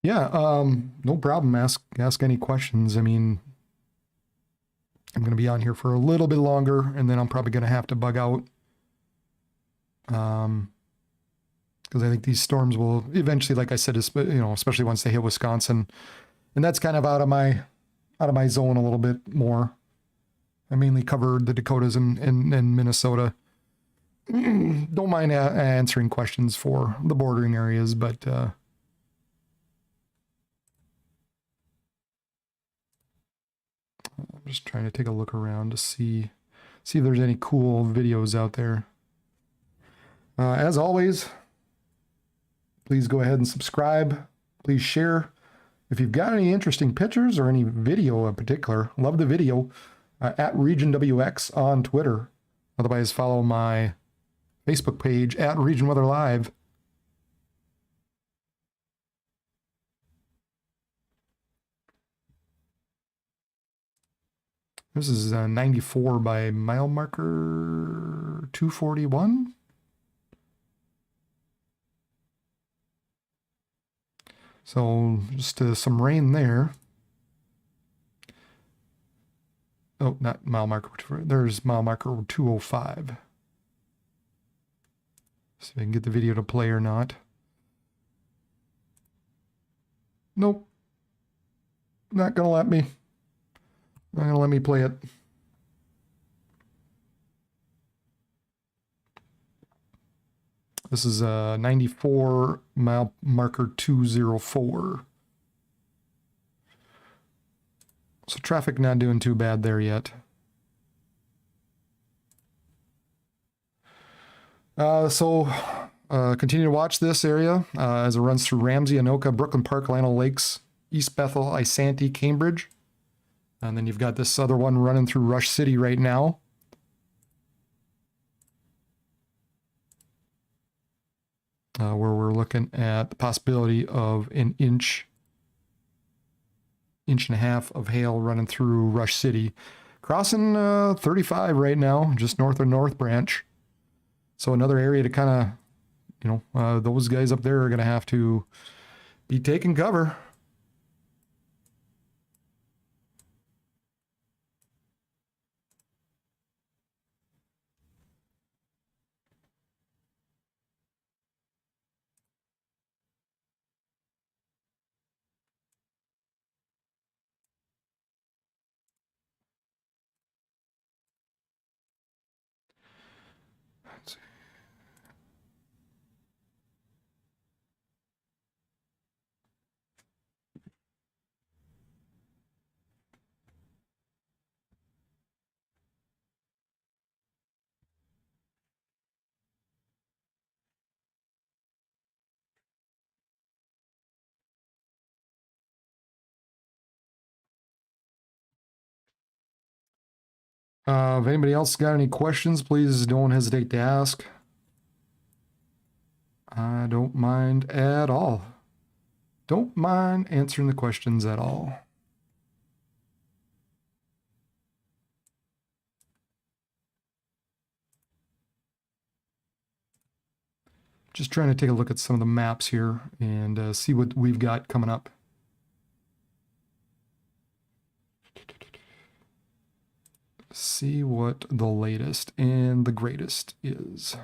Yeah, no problem. Ask any questions. I mean, I'm going to be on here for a little bit longer, and then I'm probably going to have to bug out. Because I think these storms will eventually, like I said, especially once they hit Wisconsin, and that's kind of out of my zone a little bit more. I mainly covered the Dakotas and Minnesota. Don't mind answering questions for the bordering areas, but I'm just trying to take a look around to see if there's any cool videos out there. As always, please go ahead and subscribe. Please share. If you've got any interesting pictures or any video in particular, love the video, at RegionWX on Twitter. Otherwise, follow my Facebook page at Region Weather Live. This is 94 by mile marker 241. So just some rain there. Oh, not mile marker. There's mile marker 205. See if I can get the video to play or not. Nope. Not gonna let me. Not gonna let me play it. This is 94 mile marker 204. So traffic not doing too bad there yet. Continue to watch this area as it runs through Ramsey, Anoka, Brooklyn Park, Lino Lakes, East Bethel, Isanti, Cambridge. And then you've got this other one running through Rush City right now. Where we're looking at the possibility of an inch and a half of hail running through Rush City. Crossing 35 right now, just north of North Branch. So another area to kind of, those guys up there are going to have to be taking cover. Let's see. If anybody else got any questions, please don't hesitate to ask. I don't mind at all. Don't mind answering the questions at all. Just trying to take a look at some of the maps here and see what we've got coming up. See what the latest and the greatest is.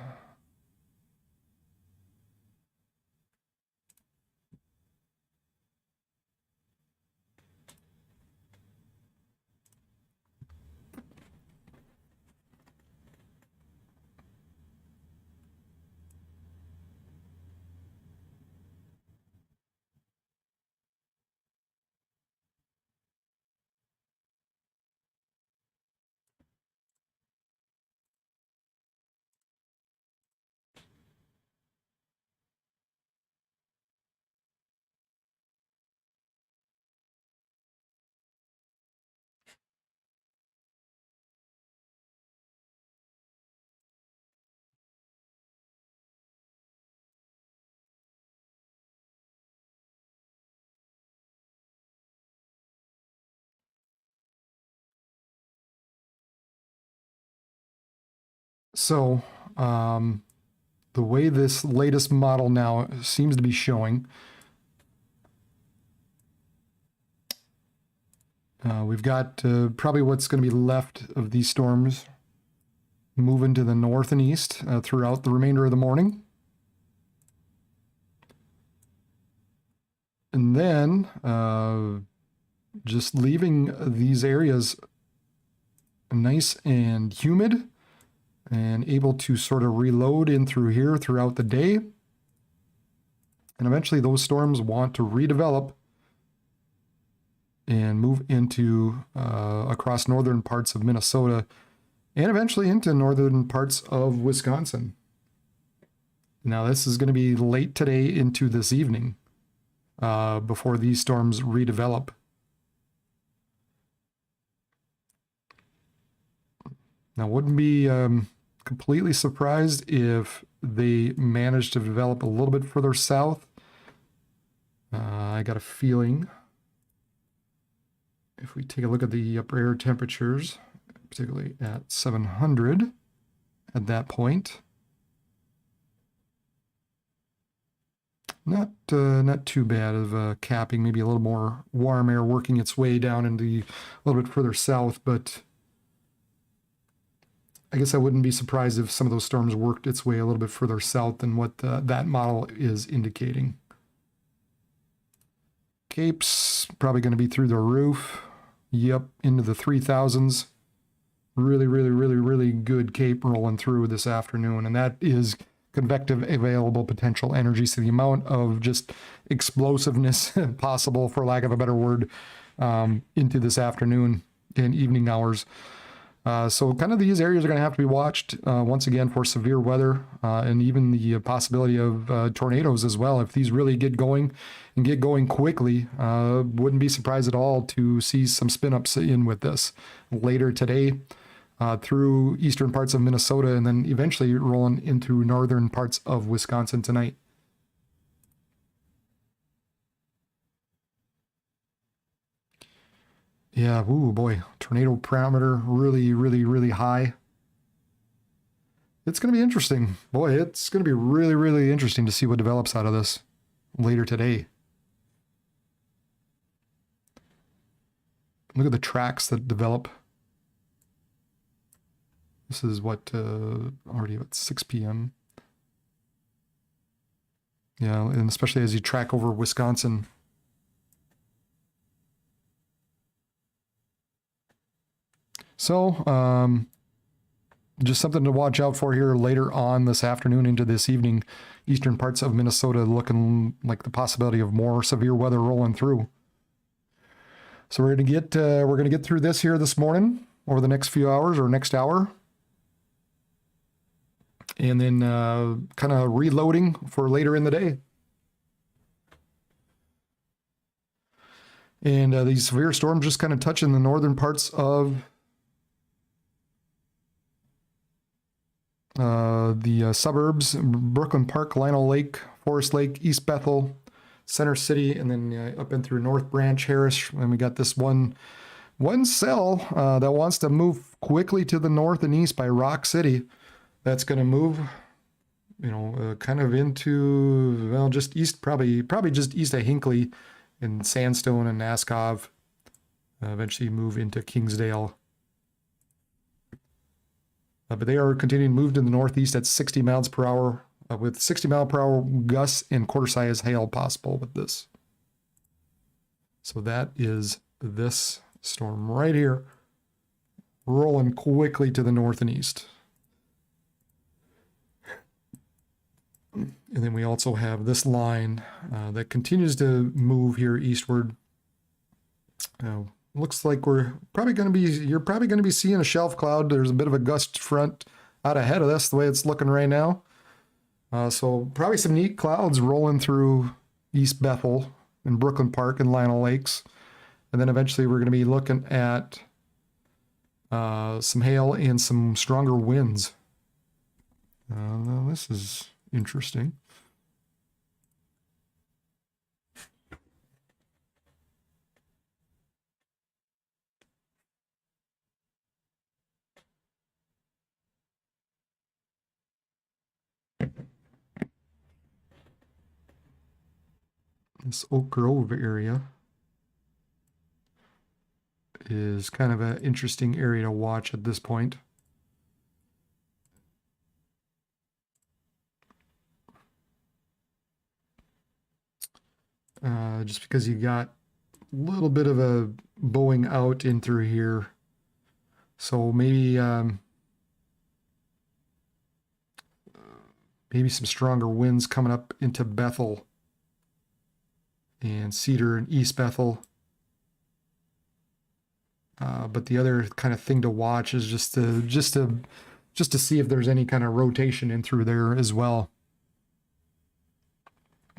So, the way this latest model now seems to be showing, we've got probably what's going to be left of these storms moving to the north and east throughout the remainder of the morning. And then just leaving these areas nice and humid and able to sort of reload in through here throughout the day. And eventually those storms want to redevelop and move into across northern parts of Minnesota and eventually into northern parts of Wisconsin. Now this is going to be late today into this evening before these storms redevelop. Now wouldn't be completely surprised if they managed to develop a little bit further south. I got a feeling if we take a look at the upper air temperatures, particularly at 700 at that point, not too bad of capping, maybe a little more warm air working its way down into a little bit further south, but I guess I wouldn't be surprised if some of those storms worked its way a little bit further south than what that model is indicating. Capes probably going to be through the roof. Yep, into the 3000s. Really good cape rolling through this afternoon, and that is convective available potential energy. So the amount of just explosiveness possible, for lack of a better word, into this afternoon and evening hours. So kind of these areas are going to have to be watched once again for severe weather and even the possibility of tornadoes as well. If these really get going and get going quickly, wouldn't be surprised at all to see some spin ups in with this later today through eastern parts of Minnesota and then eventually rolling into northern parts of Wisconsin tonight. Yeah, ooh boy, tornado parameter really high. It's going to be interesting. Boy, it's going to be really interesting to see what develops out of this later today. Look at the tracks that develop. This is what, already at 6 p.m. Yeah, and especially as you track over Wisconsin. So, just something to watch out for here later on this afternoon into this evening. Eastern parts of Minnesota looking like the possibility of more severe weather rolling through. So we're gonna get through this here this morning over the next few hours or next hour, and then kind of reloading for later in the day. And these severe storms just kind of touching the northern parts of the suburbs: Brooklyn Park, Lionel Lake, Forest Lake, East Bethel, Center City, and then up and through North Branch, Harris. And we got this one cell that wants to move quickly to the north and east by Rock City. That's going to move, kind of into, well, just east, probably just east of Hinckley and Sandstone and Naskov. Eventually move into Kingsdale. But they are continuing to move to the northeast at 60 miles per hour, with 60 mile per hour gusts and quarter-size hail possible with this. So that is this storm right here, rolling quickly to the north and east. And then we also have this line that continues to move here eastward. Looks like you're probably going to be seeing a shelf cloud. There's a bit of a gust front out ahead of this, the way it's looking right now. So probably some neat clouds rolling through East Bethel and Brooklyn Park and Lionel Lakes. And then eventually we're going to be looking at some hail and some stronger winds. This is interesting. This Oak Grove area is kind of an interesting area to watch at this point. Just because you got a little bit of a bowing out in through here. So maybe maybe some stronger winds coming up into Bethel and Cedar and East Bethel. But the other kind of thing to watch is just to see if there's any kind of rotation in through there as well.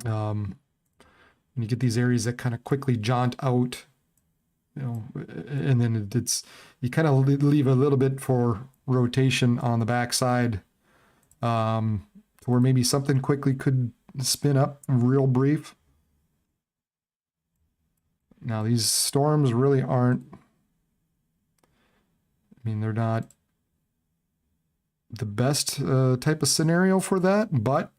When you get these areas that kind of quickly jaunt out, and then you kind of leave a little bit for rotation on the backside, to where maybe something quickly could spin up real brief. Now these storms really aren't, they're not the best type of scenario for that, but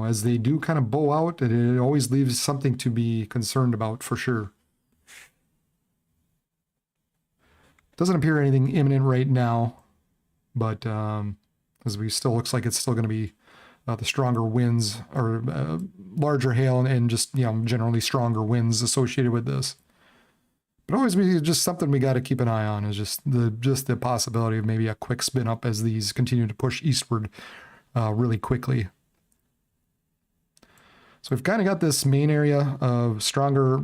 as they do kind of bow out, it always leaves something to be concerned about for sure. Doesn't appear anything imminent right now, but as we still looks like it's still going to be the stronger winds or larger hail and just generally stronger winds associated with this. But always be just something we got to keep an eye on, is just the possibility of maybe a quick spin up as these continue to push eastward really quickly. So we've kind of got this main area of stronger,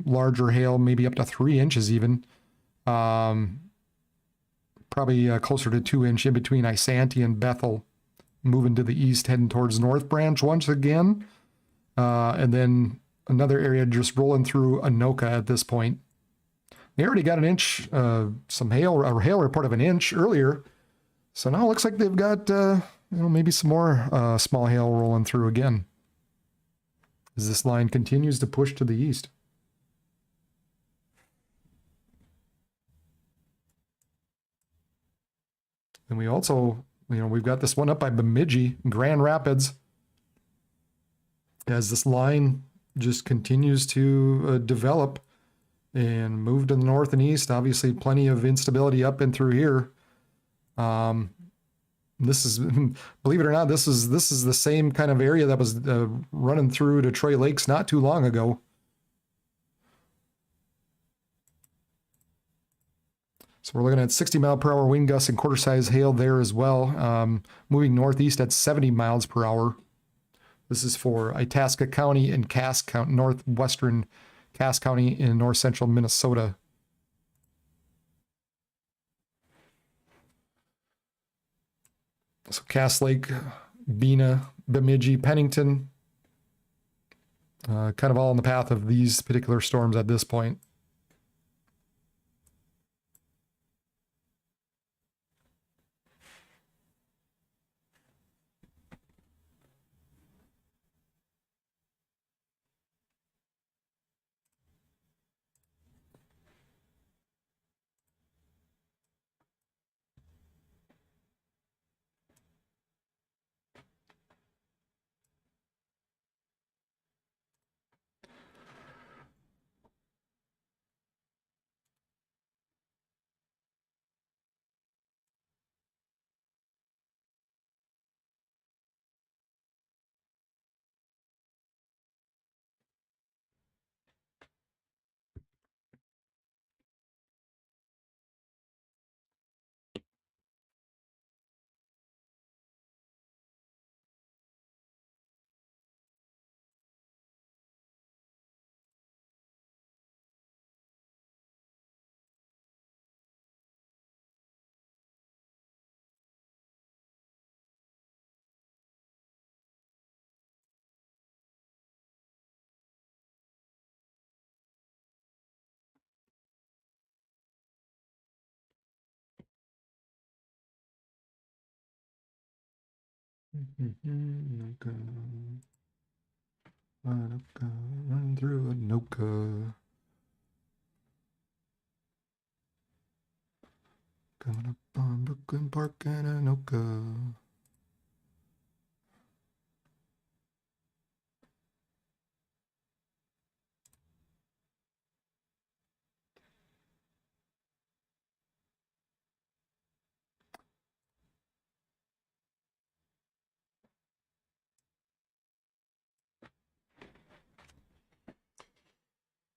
larger hail, maybe up to 3 inches even. Probably closer to 2 inch in between Isanti and Bethel, moving to the east, heading towards North Branch once again. And then another area just rolling through Anoka at this point. They already got an inch, some hail, a hail report of an inch earlier. So now it looks like they've got, maybe some more small hail rolling through again, as this line continues to push to the east. And we also, we've got this one up by Bemidji, Grand Rapids, as this line just continues to develop and move to the north and east. Obviously, plenty of instability up and through here. This is, believe it or not, this is the same kind of area that was running through Detroit Lakes not too long ago. So we're looking at 60-mile-per-hour wind gusts and quarter-size hail there as well. Moving northeast at 70 miles per hour. This is for Itasca County and Cass County, northwestern Cass County in north central Minnesota. So Cass Lake, Bena, Bemidji, Pennington, kind of all in the path of these particular storms at this point. Run through Anoka. Coming up on Brooklyn Park and Anoka.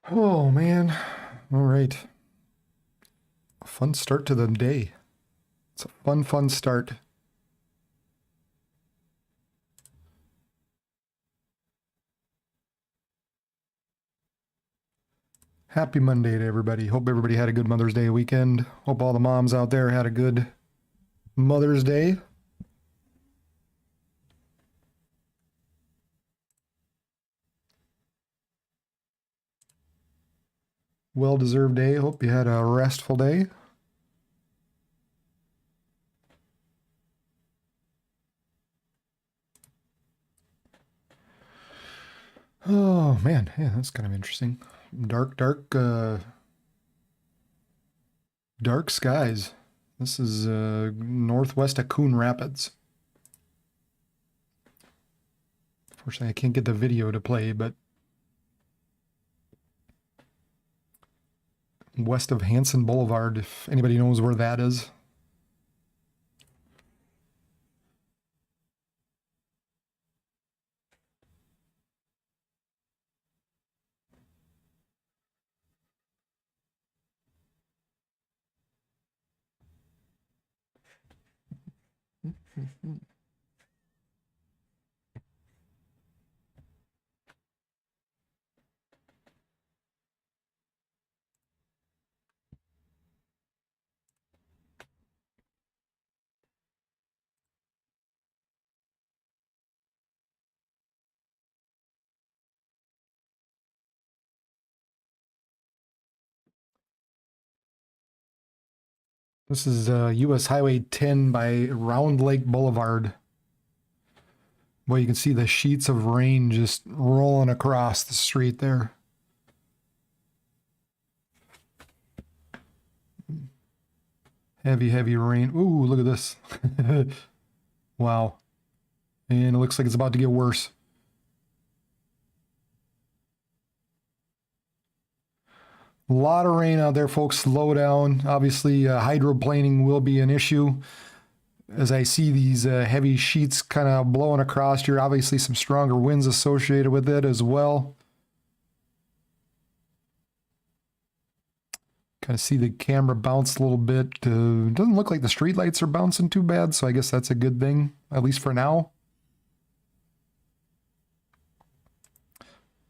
Oh man. All right. A fun start to the day. It's a fun start. Happy Monday to everybody. Hope everybody had a good Mother's Day weekend. Hope all the moms out there had a good Mother's Day. Well-deserved day. Hope you had a restful day. Oh man, yeah, that's kind of interesting. Dark skies. This is northwest of Coon Rapids. Unfortunately, I can't get the video to play, but west of Hanson Boulevard, if anybody knows where that is. This is US Highway 10 by Round Lake Boulevard. Well, you can see the sheets of rain just rolling across the street there. Heavy rain. Ooh, look at this. Wow. And it looks like it's about to get worse. A lot of rain out there, folks. Slow down. Obviously, hydroplaning will be an issue. As I see these heavy sheets kind of blowing across here, obviously some stronger winds associated with it as well. Kind of see the camera bounce a little bit. Doesn't look like the street lights are bouncing too bad, so I guess that's a good thing, at least for now.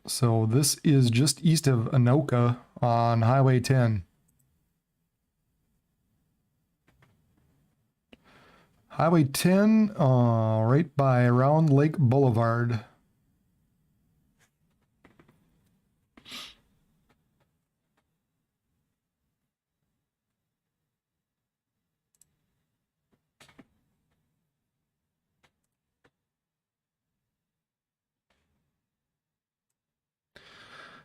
So this is just east of Anoka on Highway 10. Highway 10, right by Round Lake Boulevard.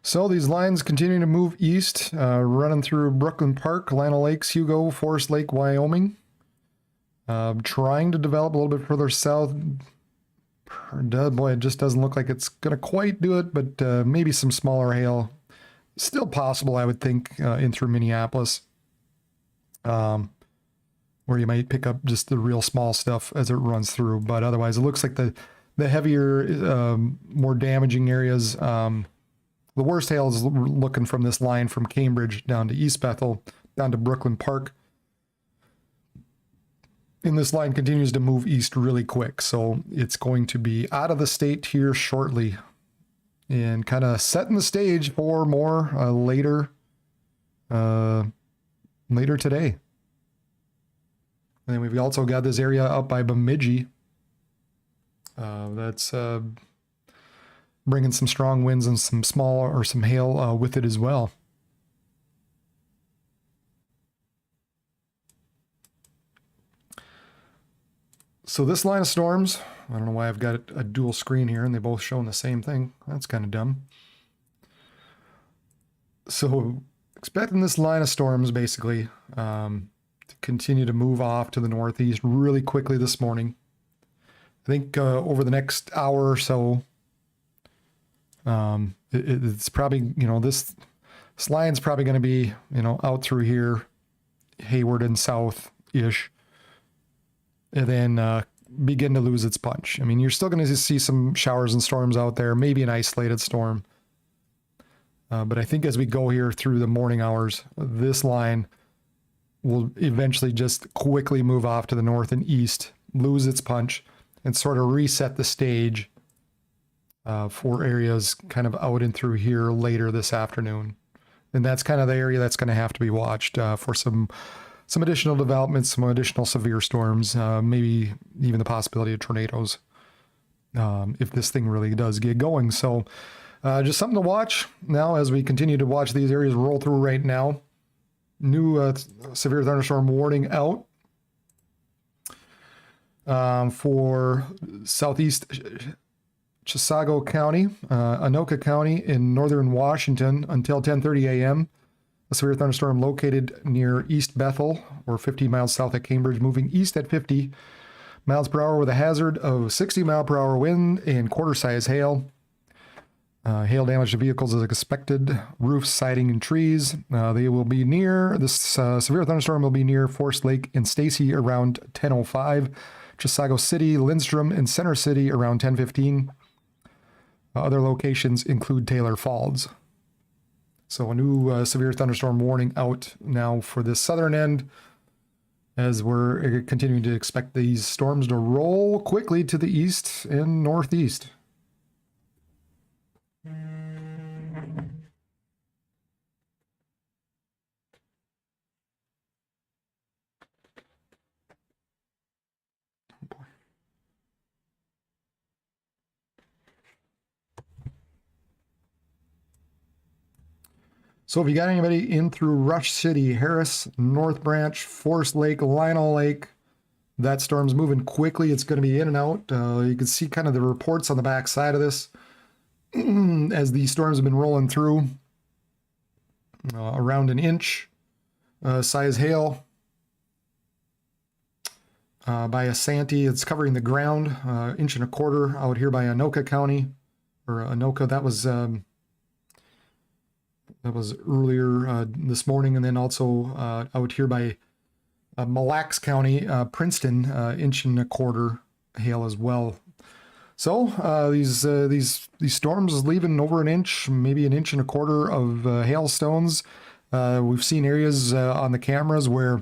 So these lines continue to move east, running through Brooklyn Park, Lino Lakes, Hugo, Forest Lake, Wyoming. Trying to develop a little bit further south. Boy, it just doesn't look like it's going to quite do it, but maybe some smaller hail. Still possible, I would think, in through Minneapolis. Where you might pick up just the real small stuff as it runs through. But otherwise, it looks like the heavier, more damaging areas. The worst hail is looking from this line from Cambridge down to East Bethel, down to Brooklyn Park. And this line continues to move east really quick. So it's going to be out of the state here shortly and kind of setting the stage for more later today. And then we've also got this area up by Bemidji. That's bringing some strong winds and some small or some hail with it as well. So this line of storms, I don't know why I've got a dual screen here and they both showing the same thing. That's kind of dumb. So expecting this line of storms basically to continue to move off to the northeast really quickly this morning. I think over the next hour or so, it's probably, this line's probably going to be, out through here, Hayward and south-ish. And then begin to lose its punch. I mean, you're still going to see some showers and storms out there, maybe an isolated storm. But I think as we go here through the morning hours, this line will eventually just quickly move off to the north and east, lose its punch, and sort of reset the stage for areas kind of out and through here later this afternoon. And that's kind of the area that's going to have to be watched for some additional developments, some additional severe storms, maybe even the possibility of tornadoes if this thing really does get going. So just something to watch now as we continue to watch these areas roll through right now. New severe thunderstorm warning out for southeast Chisago County, Anoka County in northern Washington until 10:30 a.m. A severe thunderstorm located near East Bethel, or 50 miles south of Cambridge, moving east at 50 miles per hour with a hazard of 60 mile per hour wind and quarter-size hail. Hail damage to vehicles is expected. Roofs, siding, and trees. They will be near, this severe thunderstorm will be near Forest Lake and Stacy around 10:05. Chisago City, Lindstrom, and Center City around 10:15. Other locations include Taylor Falls. So a new severe thunderstorm warning out now for the southern end as we're continuing to expect these storms to roll quickly to the east and northeast. So if you got anybody in through Rush City, Harris, North Branch, Forest Lake, Lino Lake, that storm's moving quickly. It's going to be in and out. You can see kind of the reports on the back side of this as these storms have been rolling through. Around an inch size hail by Asante. It's covering the ground, inch and a quarter out here by Anoka County, or Anoka. That was That was earlier this morning, and then also out here by Mille Lacs County, Princeton, inch and a quarter hail as well. So these storms is leaving over an inch, maybe an inch and a quarter of hailstones. We've seen areas on the cameras where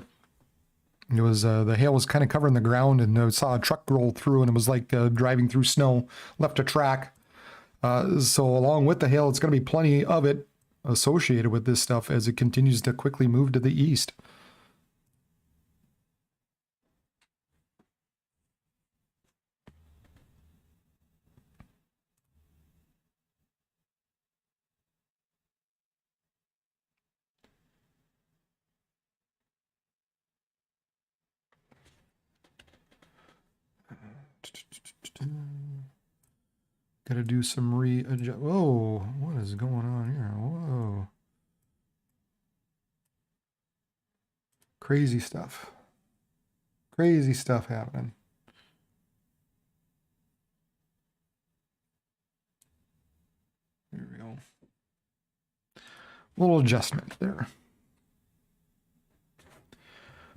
it was the hail was kind of covering the ground, and I saw a truck roll through, and it was like driving through snow, left a track. So along with the hail, it's going to be plenty of it associated with this stuff as it continues to quickly move to the east. Gotta do some readjust. Whoa, what is going on here? Whoa. Crazy stuff. Crazy stuff happening. Here we go. Little adjustment there.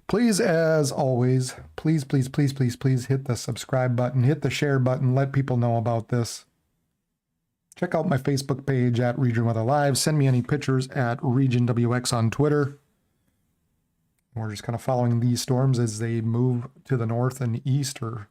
Please, as always, please hit the subscribe button, hit the share button, let people know about this. Check out my Facebook page at Region Weather Live. Send me any pictures at RegionWX on Twitter. We're just kind of following these storms as they move to the north and east, or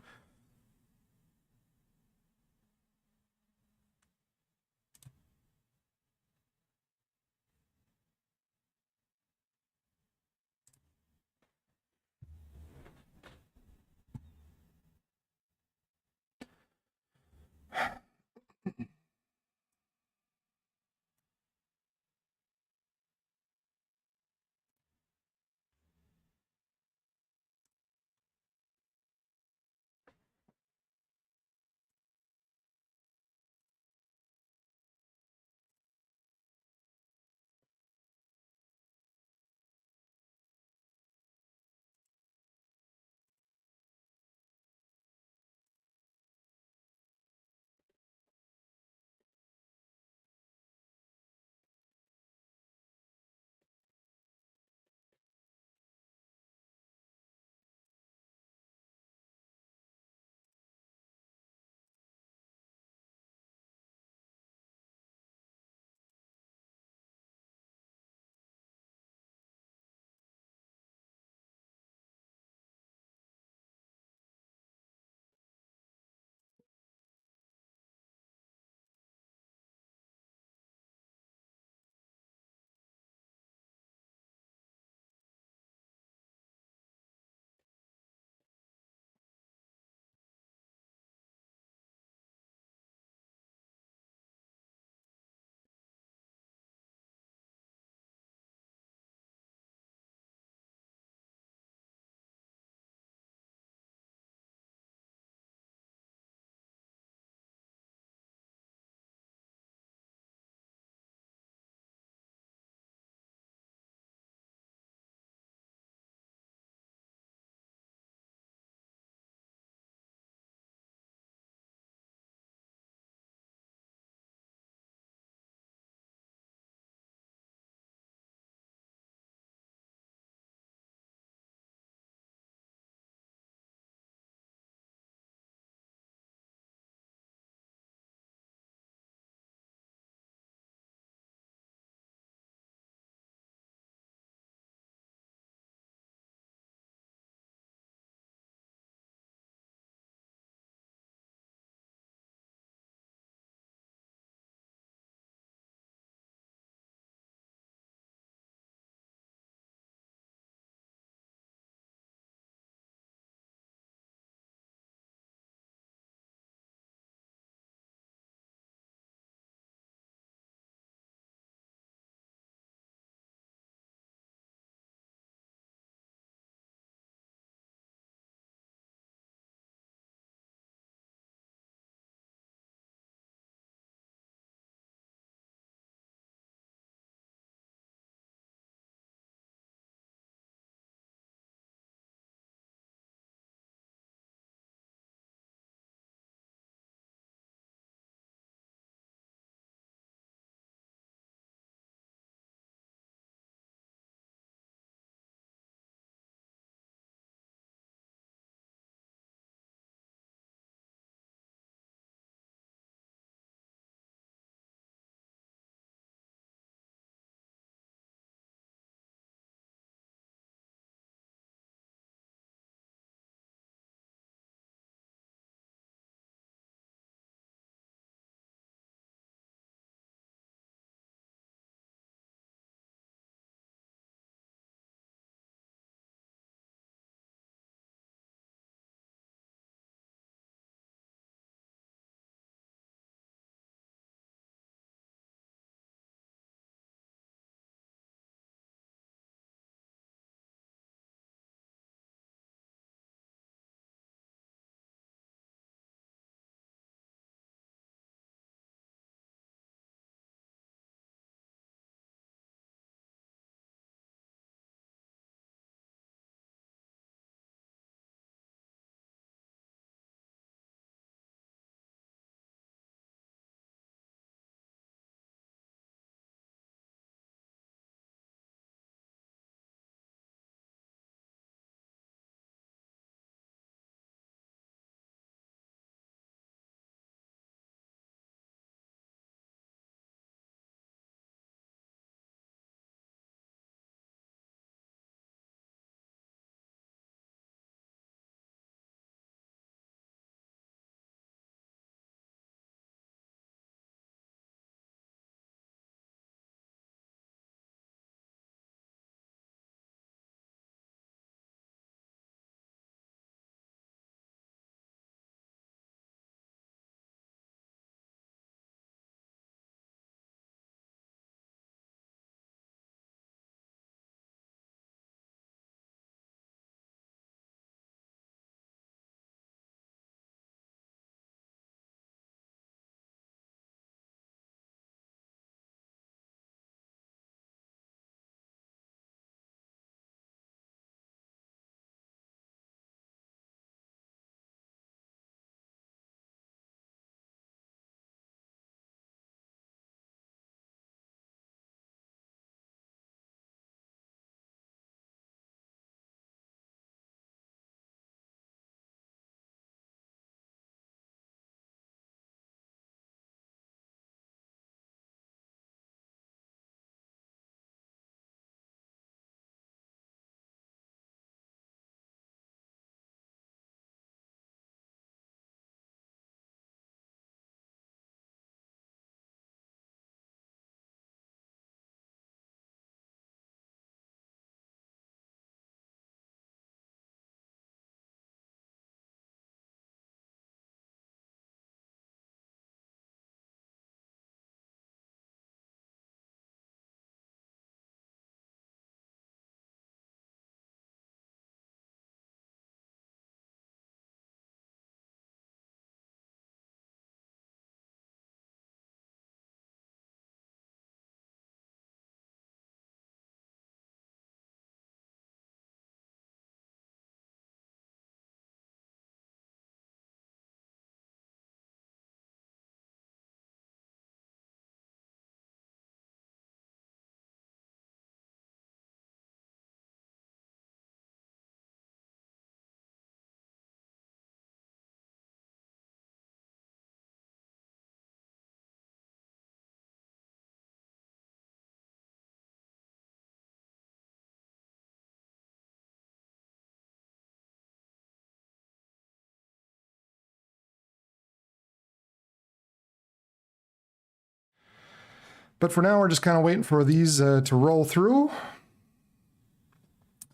But for now, we're just kind of waiting for these to roll through.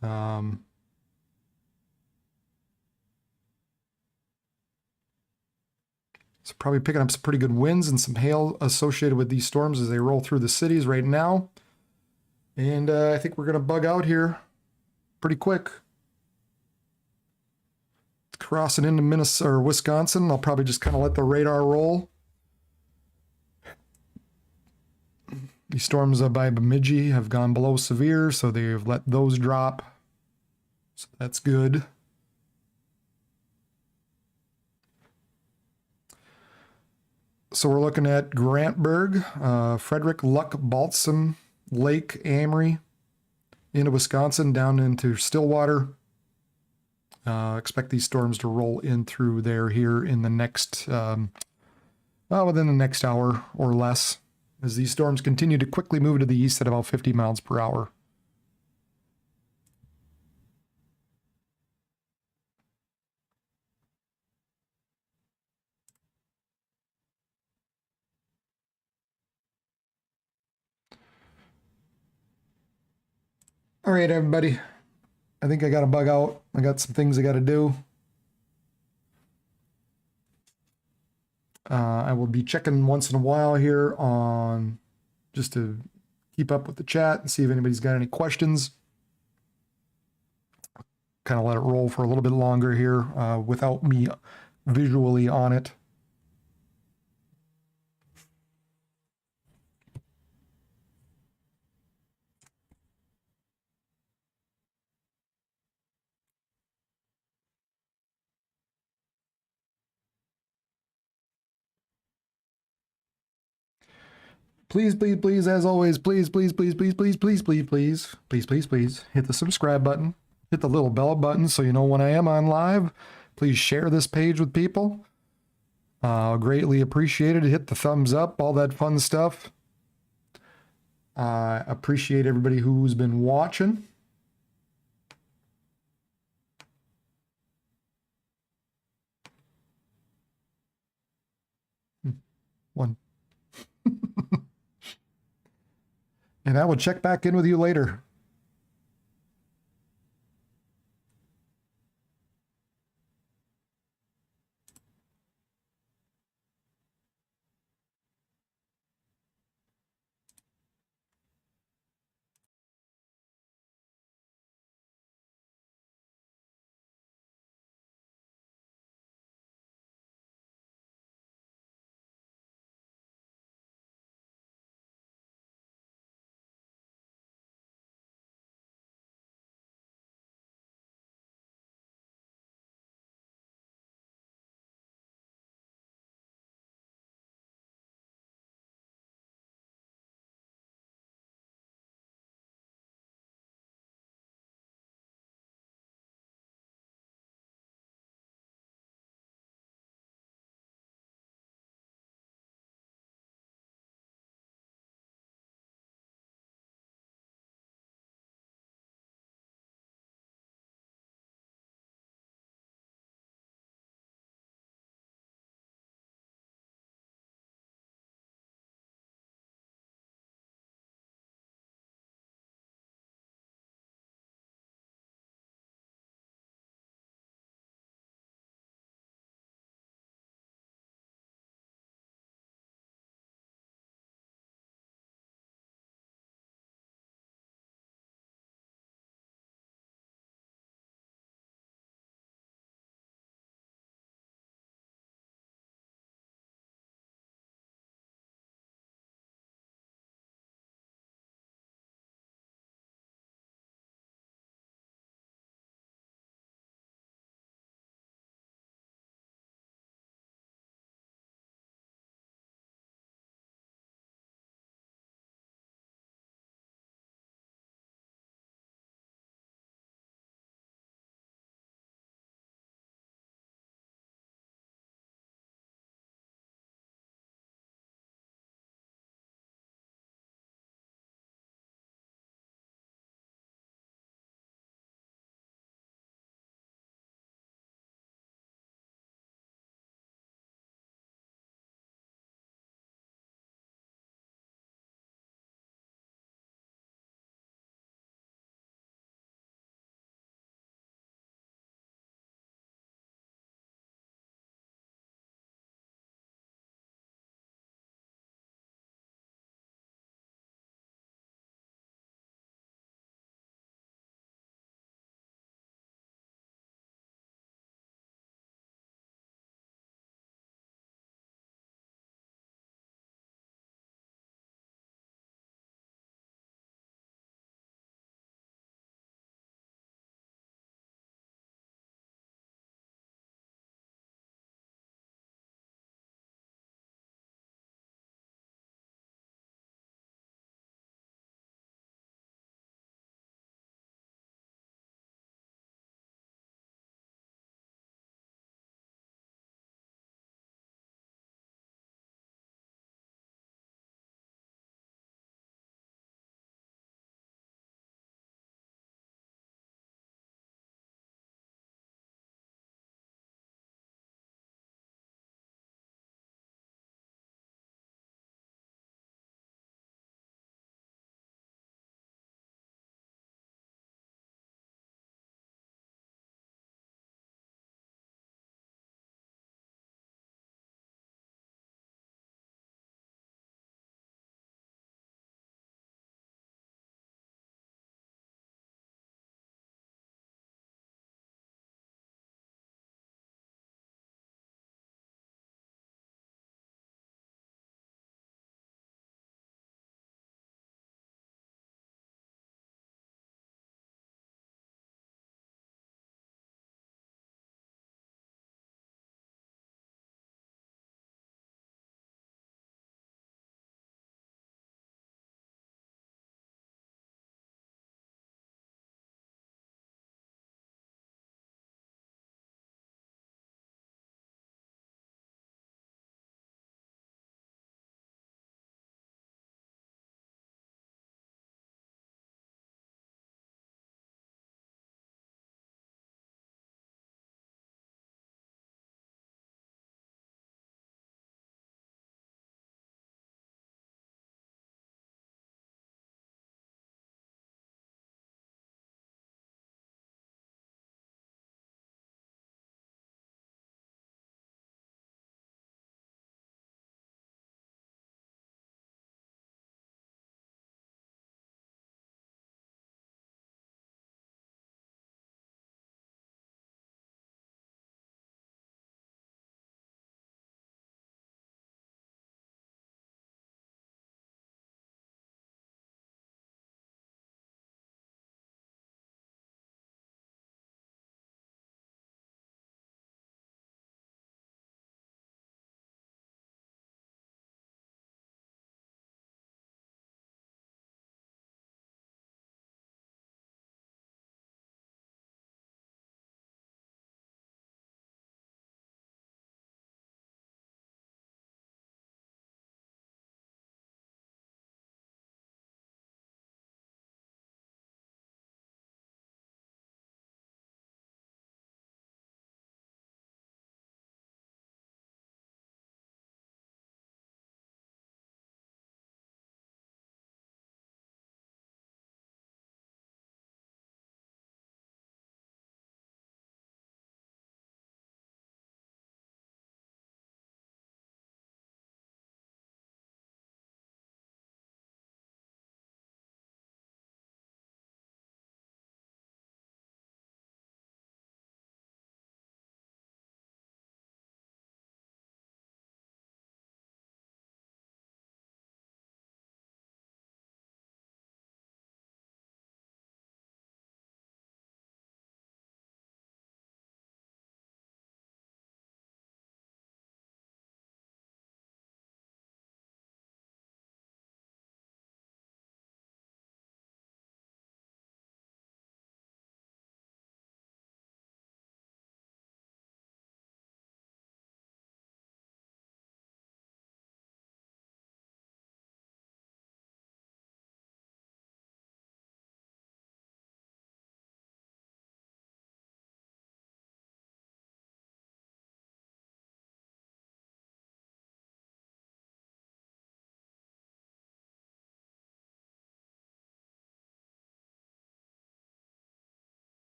So probably picking up some pretty good winds and some hail associated with these storms as they roll through the cities right now. And I think we're going to bug out here pretty quick. Crossing into Minnesota or Wisconsin, I'll probably just kind of let the radar roll. These storms by Bemidji have gone below severe, so they've let those drop. So that's good. So we're looking at Grantberg, Frederick, Luck, Balsam, Lake, Amory, into Wisconsin, down into Stillwater. Expect these storms to roll in through there here in the next, within the next hour or less, as these storms continue to quickly move to the east at about 50 miles per hour. All right, everybody. I think I got to bug out. I got some things I got to do. I will be checking once in a while here on just to keep up with the chat and see if anybody's got any questions. Kind of let it roll for a little bit longer here without me visually on it. Please, please, please, as always, please, please, please, please, please, please, please, please, please, please, please, hit the subscribe button, hit the little bell button so you know when I am on live. Please share this page with people. Greatly appreciated. Hit the thumbs up, all that fun stuff. Appreciate everybody who's been watching. One. And I will check back in with you later.